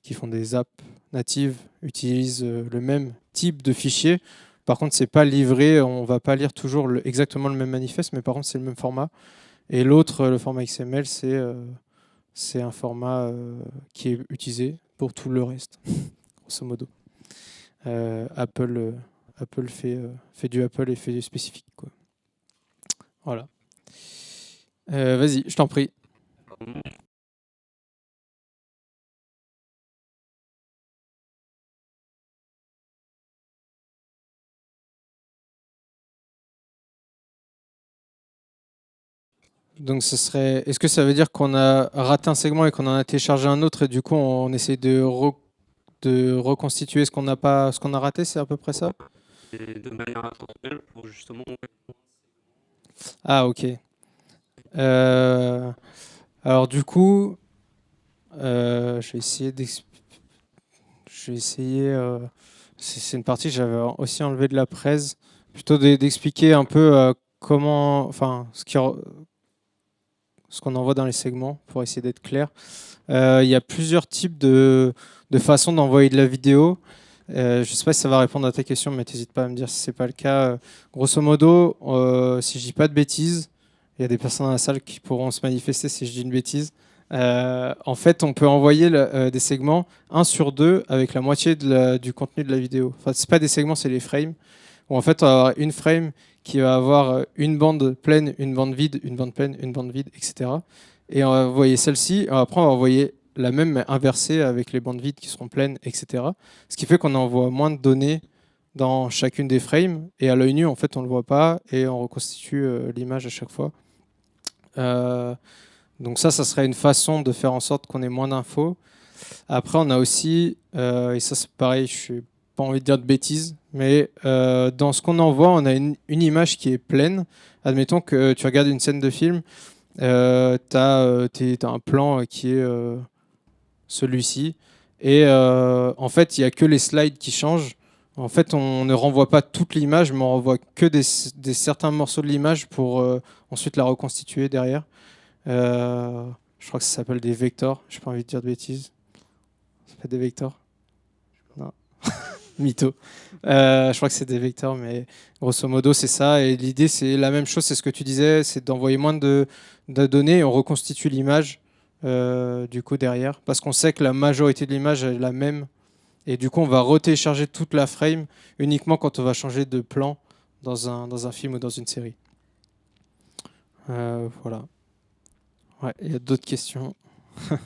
qui font des apps natives utilisent le même type de fichier. Par contre, c'est pas livré, on va pas lire toujours exactement le même manifeste, mais par contre, c'est le même format. Et l'autre, le format XML, c'est un format qui est utilisé pour tout le reste, grosso modo. Apple fait du Apple et fait du spécifique, quoi. Voilà. Vas-y, je t'en prie. Donc, est-ce que ça veut dire qu'on a raté un segment et qu'on en a téléchargé un autre et du coup on essaie de reconstituer ce qu'on a raté, c'est à peu près ça? Et de manière intentionnelle pour justement. Ah, ok. Euh, alors du coup, je vais essayer c'est une partie que j'avais aussi enlevée de la presse, plutôt d'expliquer un peu comment, enfin, ce qu'on envoie dans les segments, pour essayer d'être clair. Il y a plusieurs types de façons d'envoyer de la vidéo. Je ne sais pas si ça va répondre à ta question, mais n'hésite pas à me dire si ce n'est pas le cas. Grosso modo, si je ne dis pas de bêtises, il y a des personnes dans la salle qui pourront se manifester si je dis une bêtise. En fait, on peut envoyer des segments 1 sur 2 avec la moitié du contenu de la vidéo. Enfin, ce n'est pas des segments, c'est les frames. Où en fait, on va avoir une frame qui va avoir une bande pleine, une bande vide, une bande pleine, une bande vide, etc. Et on va envoyer celle-ci. Après, on va envoyer la même mais inversée avec les bandes vides qui seront pleines, etc. Ce qui fait qu'on envoie moins de données dans chacune des frames. Et à l'œil nu, en fait, on ne le voit pas et on reconstitue l'image à chaque fois. Donc ça serait une façon de faire en sorte qu'on ait moins d'infos. Après, on a aussi, et ça c'est pareil, je n'ai pas envie de dire de bêtises, mais dans ce qu'on envoie, on a une image qui est pleine. Admettons que tu regardes une scène de film, tu as un plan qui est celui-ci, et en fait, il n'y a que les slides qui changent. En fait, on ne renvoie pas toute l'image, mais on renvoie que des certains morceaux de l'image pour ensuite la reconstituer derrière. Je crois que ça s'appelle des vectors. Je n'ai pas envie de dire de bêtises. Ça s'appelle des vectors? Non. Mytho. Je crois que c'est des vecteurs, mais grosso modo, c'est ça. Et l'idée, c'est la même chose, c'est ce que tu disais, c'est d'envoyer moins de données et on reconstitue l'image du coup derrière. Parce qu'on sait que la majorité de l'image est la même. Et du coup, on va retélécharger toute la frame uniquement quand on va changer de plan dans un film ou dans une série. Voilà. Ouais, il y a d'autres questions. Moi,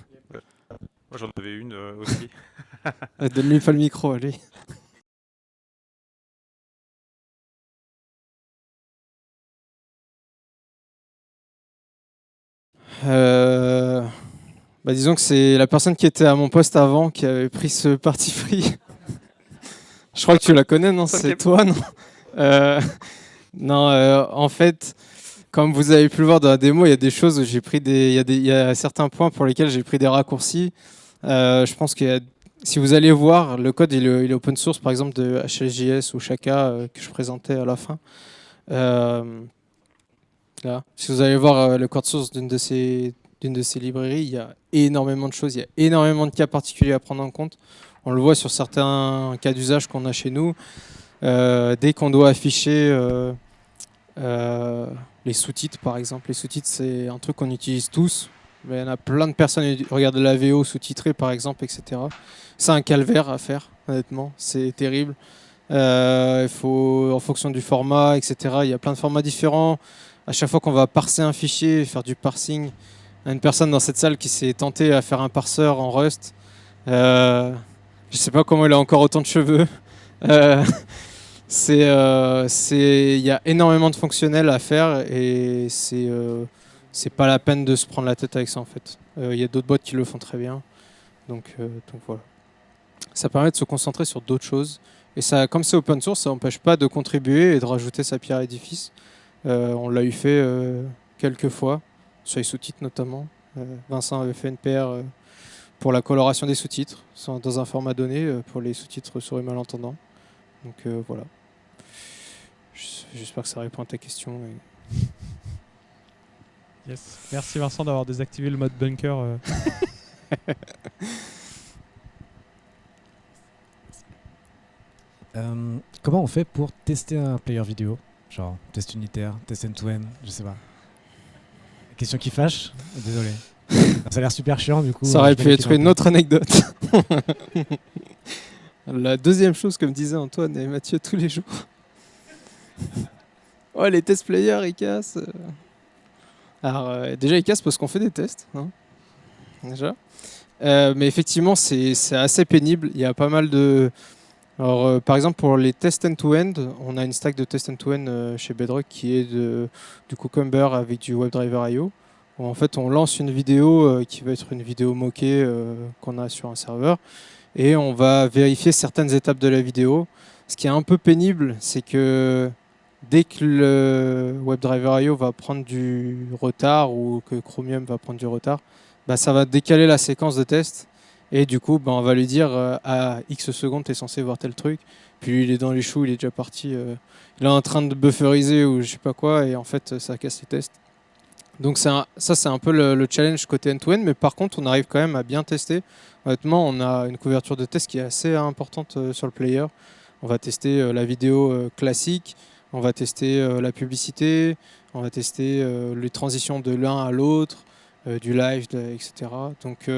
j'en avais une aussi. Donne-lui pas le micro, allez. Disons que c'est la personne qui était à mon poste avant qui avait pris ce parti pris. Je crois que tu la connais, non? C'est toi, non? Non, en fait, comme vous avez pu le voir dans la démo, il y a des choses où j'ai pris il y a certains points pour lesquels j'ai pris des raccourcis. Je pense que si vous allez voir, le code il est open source, par exemple de HLJS ou Chaka que je présentais à la fin. Là, si vous allez voir le code source d'une de ces librairies, il y a énormément de choses, il y a énormément de cas particuliers à prendre en compte. On le voit sur certains cas d'usage qu'on a chez nous. Dès qu'on doit afficher les sous-titres, par exemple. Les sous-titres, c'est un truc qu'on utilise tous. Mais il y en a plein de personnes qui regardent la VO sous-titrée, par exemple, etc. C'est un calvaire à faire, honnêtement. C'est terrible. Il faut, en fonction du format, etc. Il y a plein de formats différents. À chaque fois qu'on va parser un fichier, faire du parsing, il y a une personne dans cette salle qui s'est tentée à faire un parseur en Rust. Je ne sais pas comment il a encore autant de cheveux. Il y a énormément de fonctionnels à faire et c'est pas la peine de se prendre la tête avec ça en fait. Il y a d'autres boîtes qui le font très bien. Donc voilà. Ça permet de se concentrer sur d'autres choses. Et ça, comme c'est open source, ça n'empêche pas de contribuer et de rajouter sa pierre à l'édifice. On l'a eu fait quelques fois, sur les sous-titres notamment. Vincent avait fait une PR pour la coloration des sous-titres, dans un format donné, pour les sous-titres souris malentendants. Donc voilà. J'espère que ça répond à ta question. Yes. Merci Vincent d'avoir désactivé le mode bunker. Comment on fait pour tester un player vidéo? Genre test unitaire, test end-to-end, je sais pas. Question qui fâche? Désolé. Ça a l'air super chiant du coup. Ça aurait pu être une autre anecdote. La deuxième chose que me disaient Antoine et Mathieu tous les jours. Ouais, les test players ils cassent. Alors déjà ils cassent parce qu'on fait des tests, hein, déjà. Mais effectivement c'est assez pénible. Il y a pas mal de... Alors, par exemple, pour les tests end-to-end, on a une stack de tests end-to-end chez Bedrock qui est du Cucumber avec du WebDriver IO. Où en fait, on lance une vidéo qui va être une vidéo moquée qu'on a sur un serveur et on va vérifier certaines étapes de la vidéo. Ce qui est un peu pénible, c'est que dès que le WebDriver IO va prendre du retard ou que Chromium va prendre du retard, ça va décaler la séquence de test. Et du coup, on va lui dire à X secondes, tu es censé voir tel truc. Puis lui, il est dans les choux, il est déjà parti. Il est en train de bufferiser ou je sais pas quoi. Et en fait, ça casse les tests. Donc ça, c'est un peu le challenge côté end-to-end, mais par contre, on arrive quand même à bien tester. Honnêtement, on a une couverture de test qui est assez importante sur le player. On va tester la vidéo classique, on va tester la publicité, on va tester les transitions de l'un à l'autre, du live, etc. Donc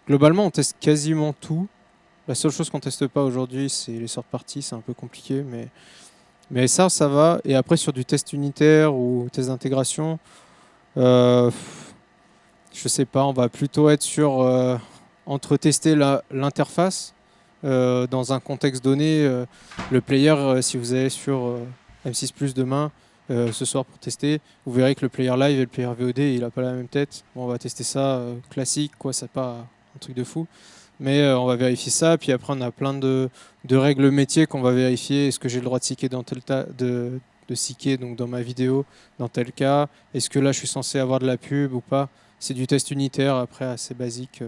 globalement, on teste quasiment tout. La seule chose qu'on teste pas aujourd'hui, c'est les sortes parties, c'est un peu compliqué, mais ça va. Et après, sur du test unitaire ou test d'intégration, je sais pas, on va plutôt être sur entre tester l'interface dans un contexte donné. Le player, si vous allez sur M6 Plus demain, ce soir pour tester, vous verrez que le player live et le player VOD, il n'a pas la même tête. Bon, on va tester ça classique, quoi, c'est pas un truc de fou. Mais on va vérifier ça, puis après on a plein de règles métiers qu'on va vérifier. Est-ce que j'ai le droit de seeker dans tel de seeker donc dans ma vidéo dans tel cas? Est-ce que là je suis censé avoir de la pub ou pas? C'est du test unitaire après assez basique.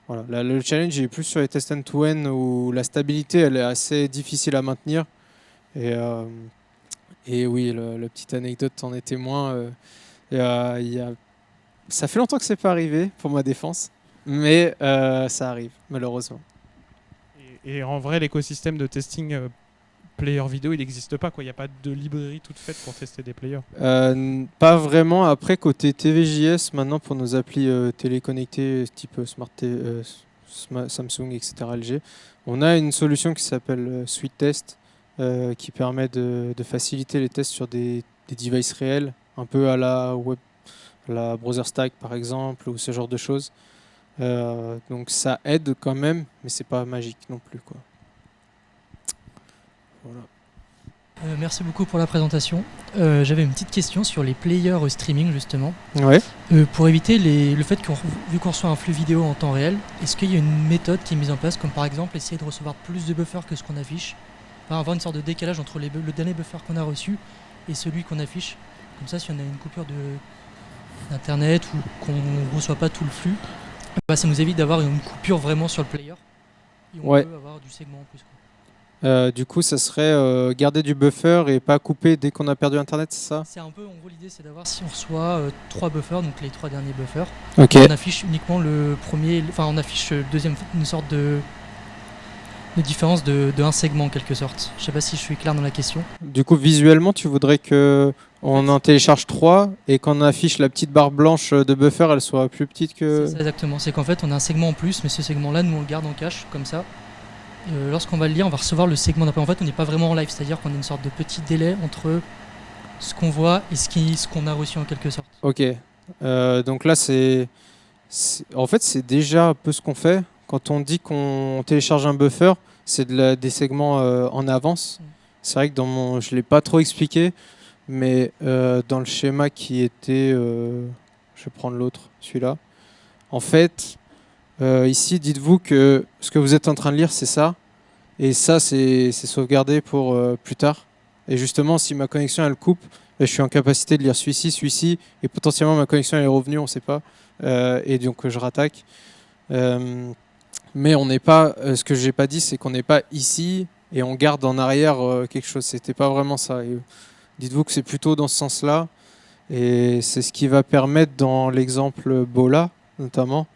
Voilà. Là, le challenge est plus sur les tests end-to-end où la stabilité elle est assez difficile à maintenir. Et oui, la petite anecdote en est témoin. Ça fait longtemps que c'est pas arrivé pour ma défense, mais ça arrive malheureusement. Et en vrai, l'écosystème de testing player vidéo, il n'existe pas, quoi. Il n'y a pas de librairie toute faite pour tester des players. Pas vraiment. Après, côté TVJS, maintenant pour nos applis téléconnectées type Samsung, etc., LG, on a une solution qui s'appelle Suite Test qui permet de faciliter les tests sur des devices réels, un peu à la Browser Stack par exemple, ou ce genre de choses. Donc ça aide quand même, mais c'est pas magique non plus, quoi. Voilà. Merci beaucoup pour la présentation. J'avais une petite question sur les players streaming justement. Ouais. Pour éviter le fait vu qu'on reçoit un flux vidéo en temps réel, est-ce qu'il y a une méthode qui est mise en place, comme par exemple essayer de recevoir plus de buffers que ce qu'on affiche, enfin, avoir une sorte de décalage entre le dernier buffer qu'on a reçu et celui qu'on affiche. Comme ça, si on a une coupure d'internet ou qu'on ne reçoit pas tout le flux, bah, ça nous évite d'avoir une coupure vraiment sur le player. Et on peut avoir du segment en plus, quoi. Du coup, ça serait garder du buffer et pas couper dès qu'on a perdu Internet, c'est ça? C'est un peu, en gros, l'idée, c'est d'avoir, si on reçoit 3 buffers, donc les 3 derniers buffers, Ok. on affiche uniquement le premier, enfin, on affiche le deuxième, une sorte de différence de un segment en quelque sorte. Je sais pas si je suis clair dans la question. Du coup, visuellement, tu voudrais que on en télécharge 3 et qu'on affiche la petite barre blanche de buffer, elle soit plus petite que... C'est ça, exactement. C'est qu'en fait, on a un segment en plus, mais ce segment-là, nous, on le garde en cache, comme ça. Lorsqu'on va le lire, on va recevoir le segment d'après. En fait, on n'est pas vraiment en live, c'est-à-dire qu'on a une sorte de petit délai entre ce qu'on voit et ce qu'on a reçu en quelque sorte. Ok. Donc là, en fait, c'est déjà un peu ce qu'on fait. Quand on dit qu'on télécharge un buffer, c'est des segments en avance. C'est vrai que je ne l'ai pas trop expliqué, mais dans le schéma qui était... je vais prendre l'autre, celui-là. En fait, ici, dites-vous que ce que vous êtes en train de lire, c'est ça. Et ça, c'est sauvegardé pour plus tard. Et justement, si ma connexion, elle coupe, je suis en capacité de lire celui-ci, et potentiellement ma connexion elle est revenue, on ne sait pas. Et donc, je rattaque. Mais on n'est pas... ce que je n'ai pas dit, c'est qu'on n'est pas ici et on garde en arrière quelque chose. C'était pas vraiment ça. Et dites-vous que c'est plutôt dans ce sens-là. Et c'est ce qui va permettre, dans l'exemple Bola, notamment,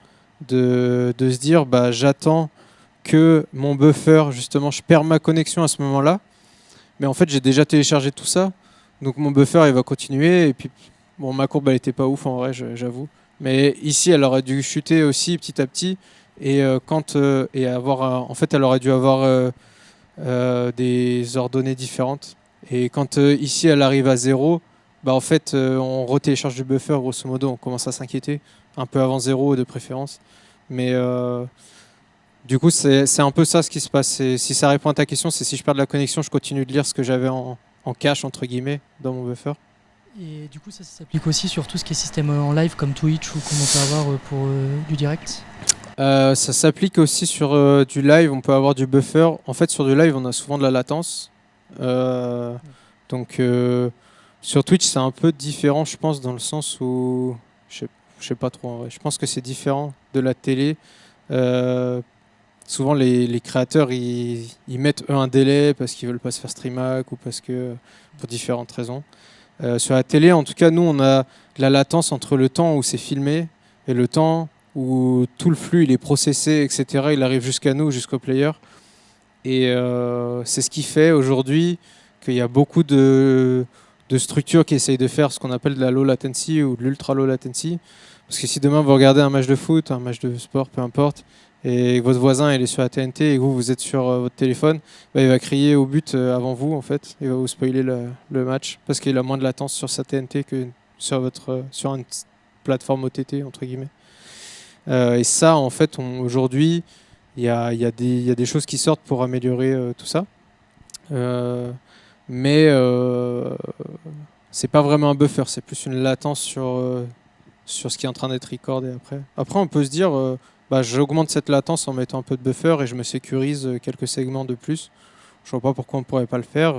de se dire bah, j'attends que mon buffer, justement, je perds ma connexion à ce moment-là, mais en fait j'ai déjà téléchargé tout ça, donc mon buffer il va continuer, et puis bon, ma courbe elle était pas ouf en vrai, j'avoue, mais ici elle aurait dû chuter aussi petit à petit, et avoir en fait elle aurait dû avoir des ordonnées différentes, et quand ici elle arrive à 0, bah en fait on retélécharge du buffer, grosso modo on commence à s'inquiéter un peu avant 0 de préférence, mais du coup c'est un peu ça ce qui se passe. Si ça répond à ta question, c'est si je perds de la connexion, je continue de lire ce que j'avais en cache entre guillemets dans mon buffer. Et du coup ça s'applique aussi sur tout ce qui est système en live comme Twitch ou comme on peut avoir pour du direct. Ça s'applique aussi sur du live, on peut avoir du buffer. En fait sur du live on a souvent de la latence, donc sur Twitch c'est un peu différent je pense, dans le sens où je sais pas trop en vrai. Je pense que c'est différent de la télé. Souvent les créateurs ils mettent eux un délai parce qu'ils veulent pas se faire streamac ou parce que pour différentes raisons. Sur la télé, en tout cas, nous, on a de la latence entre le temps où c'est filmé et le temps où tout le flux il est processé, etc. Il arrive jusqu'à nous, jusqu'au player. Et c'est ce qui fait aujourd'hui qu'il y a beaucoup de structures qui essayent de faire ce qu'on appelle de la low latency ou de l'ultra low latency. Parce que si demain vous regardez un match de foot, un match de sport, peu importe, et que votre voisin il est sur la TNT et que vous êtes sur votre téléphone, bah, il va crier au but avant vous en fait. Il va vous spoiler le match parce qu'il a moins de latence sur sa TNT que sur une plateforme OTT entre guillemets. Et ça en fait aujourd'hui il y a des choses qui sortent pour améliorer tout ça. Mais c'est pas vraiment un buffer, c'est plus une latence sur ce qui est en train d'être recordé après. Après, on peut se dire, j'augmente cette latence en mettant un peu de buffer et je me sécurise quelques segments de plus. Je vois pas pourquoi on pourrait pas le faire.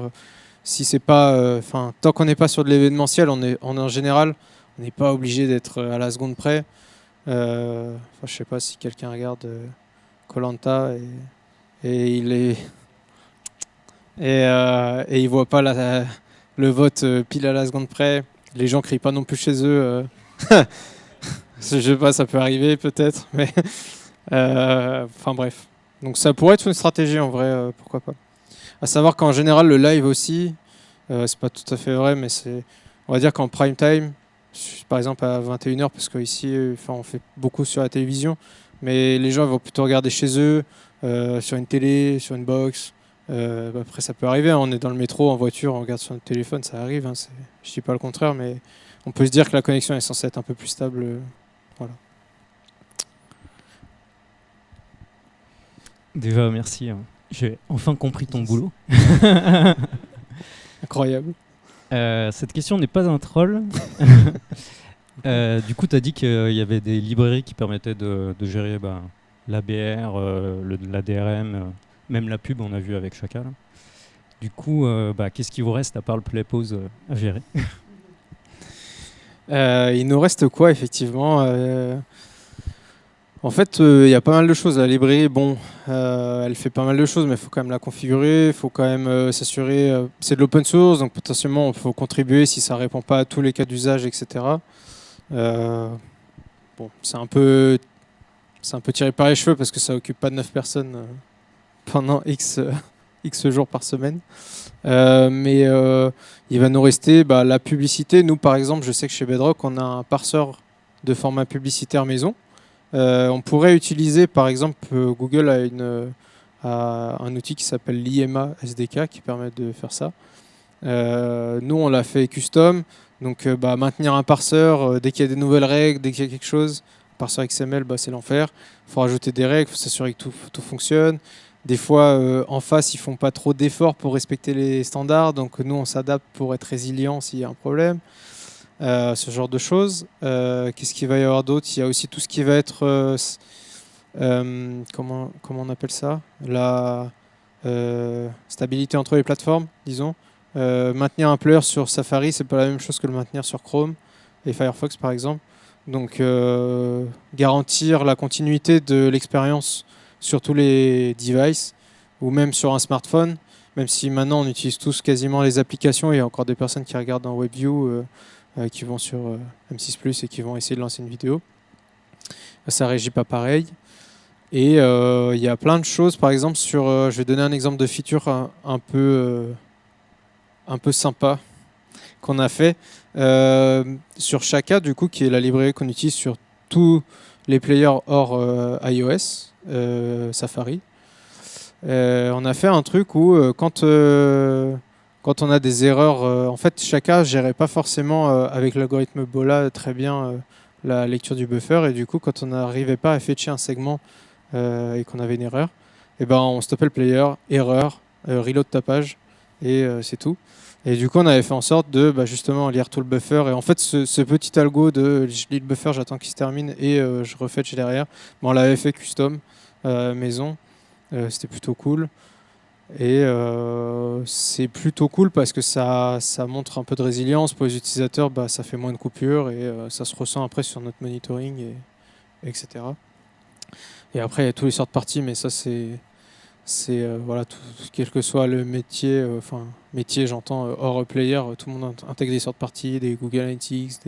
Si c'est pas, tant qu'on n'est pas sur de l'événementiel, en général, on n'est pas obligé d'être à la seconde près. Je sais pas si quelqu'un regarde Koh-Lanta et il est et il voit pas le vote pile à la seconde près. Les gens crient pas non plus chez eux. Je sais pas, ça peut arriver peut-être, mais bref. Donc ça pourrait être une stratégie en vrai, pourquoi pas. À savoir qu'en général le live aussi, c'est pas tout à fait vrai, mais on va dire qu'en prime time, par exemple à 21h, parce qu'ici on fait beaucoup sur la télévision, mais les gens vont plutôt regarder chez eux, sur une télé, sur une box. Après ça peut arriver, hein, on est dans le métro, en voiture, on regarde sur notre téléphone, ça arrive, hein, je dis pas le contraire, mais on peut se dire que la connexion est censée être un peu plus stable. Voilà. Déjà, merci. J'ai enfin compris ton boulot. Incroyable. Cette question n'est pas un troll. Du coup, tu as dit qu'il y avait des librairies qui permettaient de gérer l'ABR, la DRM, même la pub, on a vu avec Chaka. Là. Du coup, qu'est-ce qui vous reste à part le play-pause à gérer? Il nous reste quoi, effectivement En fait, il y a pas mal de choses. La librairie, elle fait pas mal de choses, mais il faut quand même la configurer, il faut quand même s'assurer. C'est de l'open source, donc potentiellement, il faut contribuer si ça répond pas à tous les cas d'usage, etc. C'est un peu tiré par les cheveux parce que ça occupe pas 9 personnes pendant X jours par semaine. Mais il va nous rester la publicité. Nous, par exemple, je sais que chez Bedrock, on a un parseur de format publicitaire maison. On pourrait utiliser, par exemple, Google a un outil qui s'appelle l'IMA SDK qui permet de faire ça. Nous, on l'a fait custom. Donc, maintenir un parseur, dès qu'il y a des nouvelles règles, dès qu'il y a quelque chose, parseur XML, c'est l'enfer. Il faut rajouter des règles, il faut s'assurer que tout fonctionne. Des fois, en face, ils font pas trop d'efforts pour respecter les standards. Donc, nous, on s'adapte pour être résilient s'il y a un problème. Ce genre de choses. Qu'est-ce qu'il va y avoir d'autre? Il y a aussi tout ce qui va être... comment on appelle ça? La stabilité entre les plateformes, disons. Maintenir un player sur Safari, c'est pas la même chose que le maintenir sur Chrome et Firefox, par exemple. Donc, garantir la continuité de l'expérience sur tous les devices ou même sur un smartphone, même si maintenant on utilise tous quasiment les applications, il y a encore des personnes qui regardent en WebView, qui vont sur M6 Plus et qui vont essayer de lancer une vidéo. Ça régit pas pareil. Et il y a plein de choses, par exemple, je vais donner un exemple de feature un peu sympa qu'on a fait sur Chaka, du coup, qui est la librairie qu'on utilise sur tous les players hors iOS, Safari. On a fait un truc où quand on a des erreurs, en fait, Chaka gérait pas forcément avec l'algorithme Bola très bien la lecture du buffer, et du coup, quand on n'arrivait pas à fetcher un segment et qu'on avait une erreur, on stoppait le player, erreur, reload ta page, et c'est tout. Et du coup, on avait fait en sorte de justement lire tout le buffer. Et en fait, ce petit algo de je lis le buffer, j'attends qu'il se termine et je refetch derrière, on l'avait fait custom, maison. C'était plutôt cool. Et c'est plutôt cool parce que ça montre un peu de résilience pour les utilisateurs. Ça fait moins de coupures et ça se ressent après sur notre monitoring, etc. Et après, il y a tous les sortes de parties, mais ça, c'est C'est voilà, quel que soit le métier, métier j'entends hors player, tout le monde intègre des sortes de parties, des Google Analytics,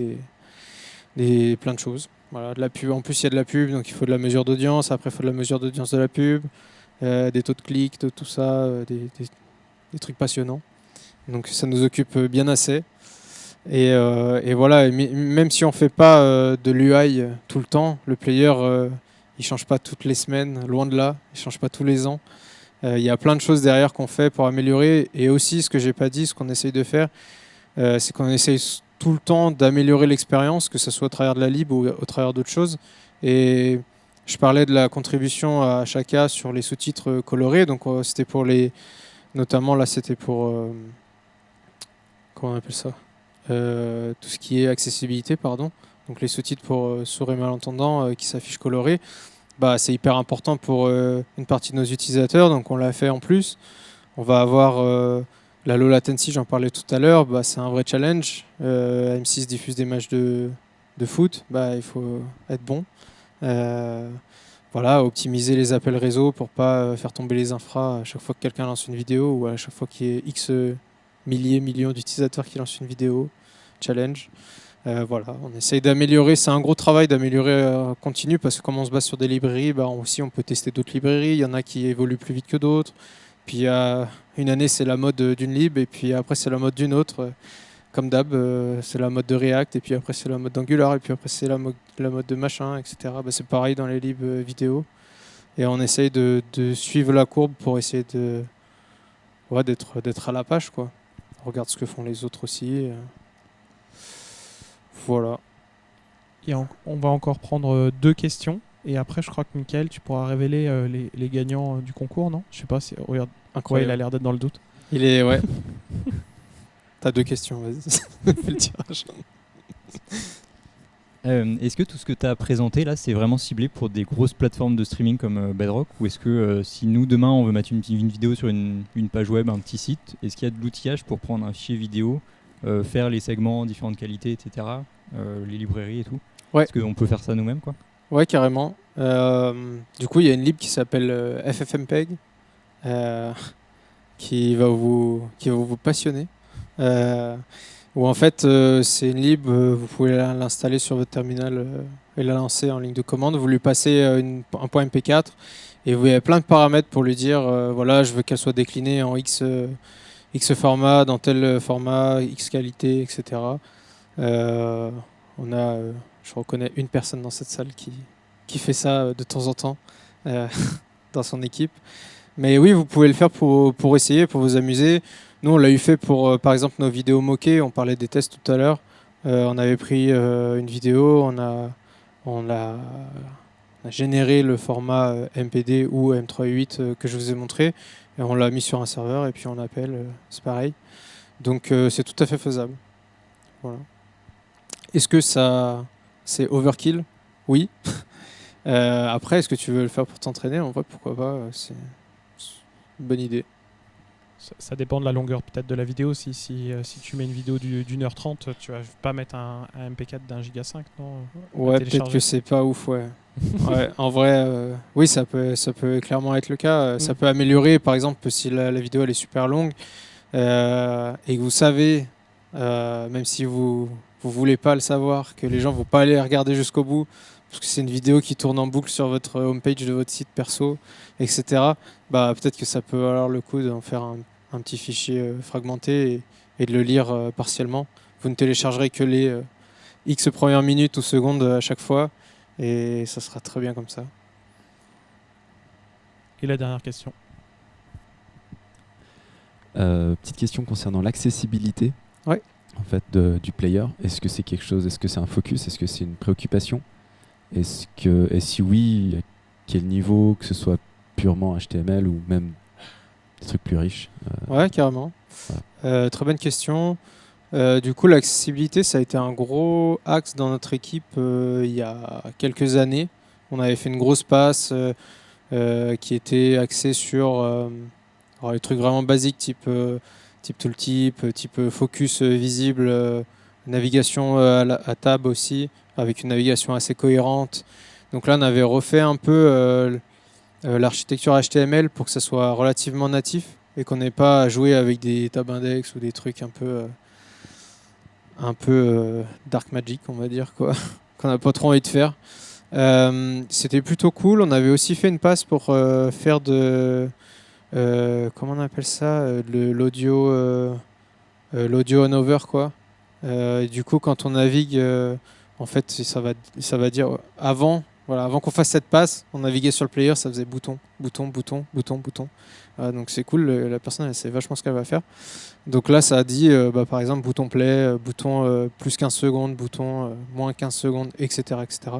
plein de choses. Voilà, de la pub. En plus il y a de la pub, donc il faut de la mesure d'audience, après il faut de la mesure d'audience de la pub, des taux de clics, tout ça, des trucs passionnants. Donc ça nous occupe bien assez. Et voilà, même si on ne fait pas de l'UI tout le temps, le player il ne change pas toutes les semaines, loin de là, il ne change pas tous les ans. Il y a plein de choses derrière qu'on fait pour améliorer. Et aussi, ce que j'ai pas dit, ce qu'on essaye de faire, c'est qu'on essaye tout le temps d'améliorer l'expérience, que ce soit au travers de la lib ou au travers d'autres choses. Et je parlais de la contribution à Chaka sur les sous-titres colorés. Donc c'était pour les... Notamment là, c'était pour... comment on appelle ça tout ce qui est accessibilité, pardon. Donc les sous-titres pour sourds et malentendants qui s'affichent colorés. Bah, c'est hyper important pour une partie de nos utilisateurs, donc on l'a fait en plus. On va avoir la low latency, j'en parlais tout à l'heure, bah, c'est un vrai challenge. M6 diffuse des matchs de foot, bah, il faut être bon. Voilà, optimiser les appels réseau pour pas faire tomber les infras à chaque fois que quelqu'un lance une vidéo ou à chaque fois qu'il y ait X millions d'utilisateurs qui lancent une vidéo. Challenge. Voilà, on essaye d'améliorer, c'est un gros travail d'améliorer continu parce que comme on se base sur des librairies, bah, aussi on peut tester d'autres librairies, il y en a qui évoluent plus vite que d'autres. Puis une année c'est la mode d'une lib et puis après c'est la mode d'une autre. Comme d'hab, c'est la mode de React et puis après c'est la mode d'Angular et puis après c'est la mode de machin, etc. Bah, c'est pareil dans les libs vidéo. Et on essaye de suivre la courbe pour essayer d'être à la page, quoi. On regarde ce que font les autres aussi. Voilà. Et on va encore prendre 2 questions. Et après, je crois que Mickaël, tu pourras révéler les gagnants du concours, non? Je sais pas si. Regarde, ouais, il a l'air d'être dans le doute. Il est. Ouais. T'as 2 questions, vas-y. Fais le tirage. Est-ce que tout ce que tu as présenté là, c'est vraiment ciblé pour des grosses plateformes de streaming comme Bedrock? Ou est-ce que si nous, demain, on veut mettre une vidéo sur une page web, un petit site, est-ce qu'il y a de l'outillage pour prendre un fichier vidéo, faire les segments, différentes qualités, etc., les librairies et tout? Ouais. Est-ce qu'on peut faire ça nous-mêmes, quoi? Ouais, carrément. Du coup, il y a une lib qui s'appelle FFmpeg qui va vous passionner. Où en fait, c'est une lib, vous pouvez l'installer sur votre terminal et la lancer en ligne de commande. Vous lui passez un point MP4 et vous avez plein de paramètres pour lui dire voilà, je veux qu'elle soit déclinée en X format, dans tel format, X qualité, etc. On a, je reconnais une personne dans cette salle qui fait ça de temps en temps dans son équipe. Mais oui, vous pouvez le faire pour essayer, pour vous amuser. Nous, on l'a eu fait pour, par exemple, nos vidéos moquées. On parlait des tests tout à l'heure. On avait pris une vidéo, on a généré le format MPD ou M3.8 que je vous ai montré. Et on l'a mis sur un serveur et puis on appelle, c'est pareil. Donc c'est tout à fait faisable. Voilà. Est-ce que c'est overkill? Oui. Après, est-ce que tu veux le faire pour t'entraîner? En vrai, pourquoi pas, c'est une bonne idée. Ça dépend de la longueur peut-être de la vidéo. Si tu mets une vidéo d'1h30, tu vas pas mettre un MP4 d'1 giga 5, non? Ouais, peut-être que c'est pas ouf, ouais. Ouais, en vrai, oui, ça peut clairement être le cas. Ça peut améliorer, par exemple, si la vidéo elle est super longue et que vous savez, même si vous voulez pas le savoir, que les gens vont pas aller regarder jusqu'au bout, parce que c'est une vidéo qui tourne en boucle sur votre homepage de votre site perso, etc. Bah, peut-être que ça peut valoir le coup d'en faire un petit fichier fragmenté et de le lire partiellement. Vous ne téléchargerez que les X premières minutes ou secondes à chaque fois, et ça sera très bien comme ça. Et la dernière question. Petite question concernant l'accessibilité. Ouais. En fait, du player. Est-ce que c'est quelque chose? Est-ce que c'est un focus? Est-ce que c'est une préoccupation? Et si oui, à quel niveau, que ce soit purement HTML ou même des trucs plus riches? Ouais, carrément. Voilà. Très bonne question. Du coup, l'accessibilité, ça a été un gros axe dans notre équipe il y a quelques années. On avait fait une grosse passe qui était axée sur alors les trucs vraiment basiques, type tooltip, type focus visible, navigation à tab aussi, avec une navigation assez cohérente. Donc là, on avait refait un peu l'architecture HTML pour que ça soit relativement natif et qu'on n'ait pas à jouer avec des tab index ou des trucs un peu dark magic, on va dire, quoi, qu'on n'a pas trop envie de faire. C'était plutôt cool. On avait aussi fait une passe pour faire de comment on appelle ça, l'audio on over, quoi. Et du coup, quand on navigue, en fait, ça va dire avant qu'on fasse cette passe, on naviguait sur le player, ça faisait bouton, bouton, bouton, bouton, bouton. Donc c'est cool, la personne elle sait vachement ce qu'elle va faire. Donc là, ça a dit, par exemple, bouton play, bouton plus 15 secondes, bouton moins 15 secondes, etc., etc.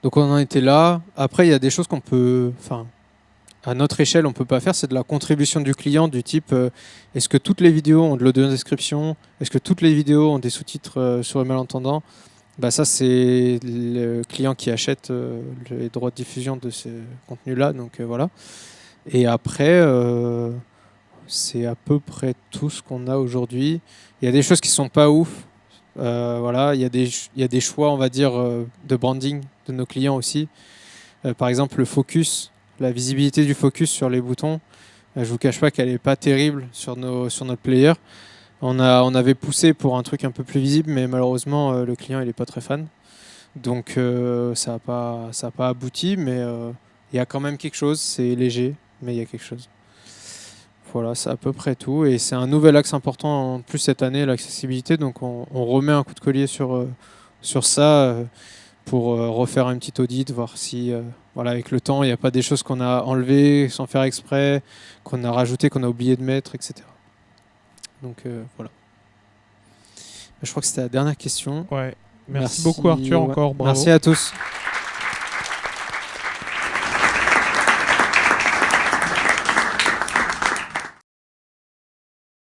Donc on en était là. Après, il y a des choses qu'on peut... à notre échelle, on ne peut pas faire, c'est de la contribution du client du type est-ce que toutes les vidéos ont de l'audio-description? Est-ce que toutes les vidéos ont des sous-titres sur le malentendant? Ça, c'est le client qui achète les droits de diffusion de ce contenu-là. Donc voilà. Et après, c'est à peu près tout ce qu'on a aujourd'hui. Il y a des choses qui ne sont pas ouf. Voilà. Il y a des choix, on va dire, de branding de nos clients aussi. Par exemple, le focus. La visibilité du focus sur les boutons, je vous cache pas qu'elle est pas terrible sur notre player. On avait poussé pour un truc un peu plus visible, mais malheureusement le client il est pas très fan. Donc ça a pas abouti, mais il y a quand même quelque chose. C'est léger, mais il y a quelque chose. Voilà, c'est à peu près tout. Et c'est un nouvel axe important en plus cette année, l'accessibilité. Donc on remet un coup de collier sur ça. Pour refaire un petit audit, voir si avec le temps, il n'y a pas des choses qu'on a enlevées sans faire exprès, qu'on a rajoutées, qu'on a oublié de mettre, etc. Donc voilà. Je crois que c'était la dernière question. Ouais. Merci beaucoup Arthur, encore bravo. Merci à tous.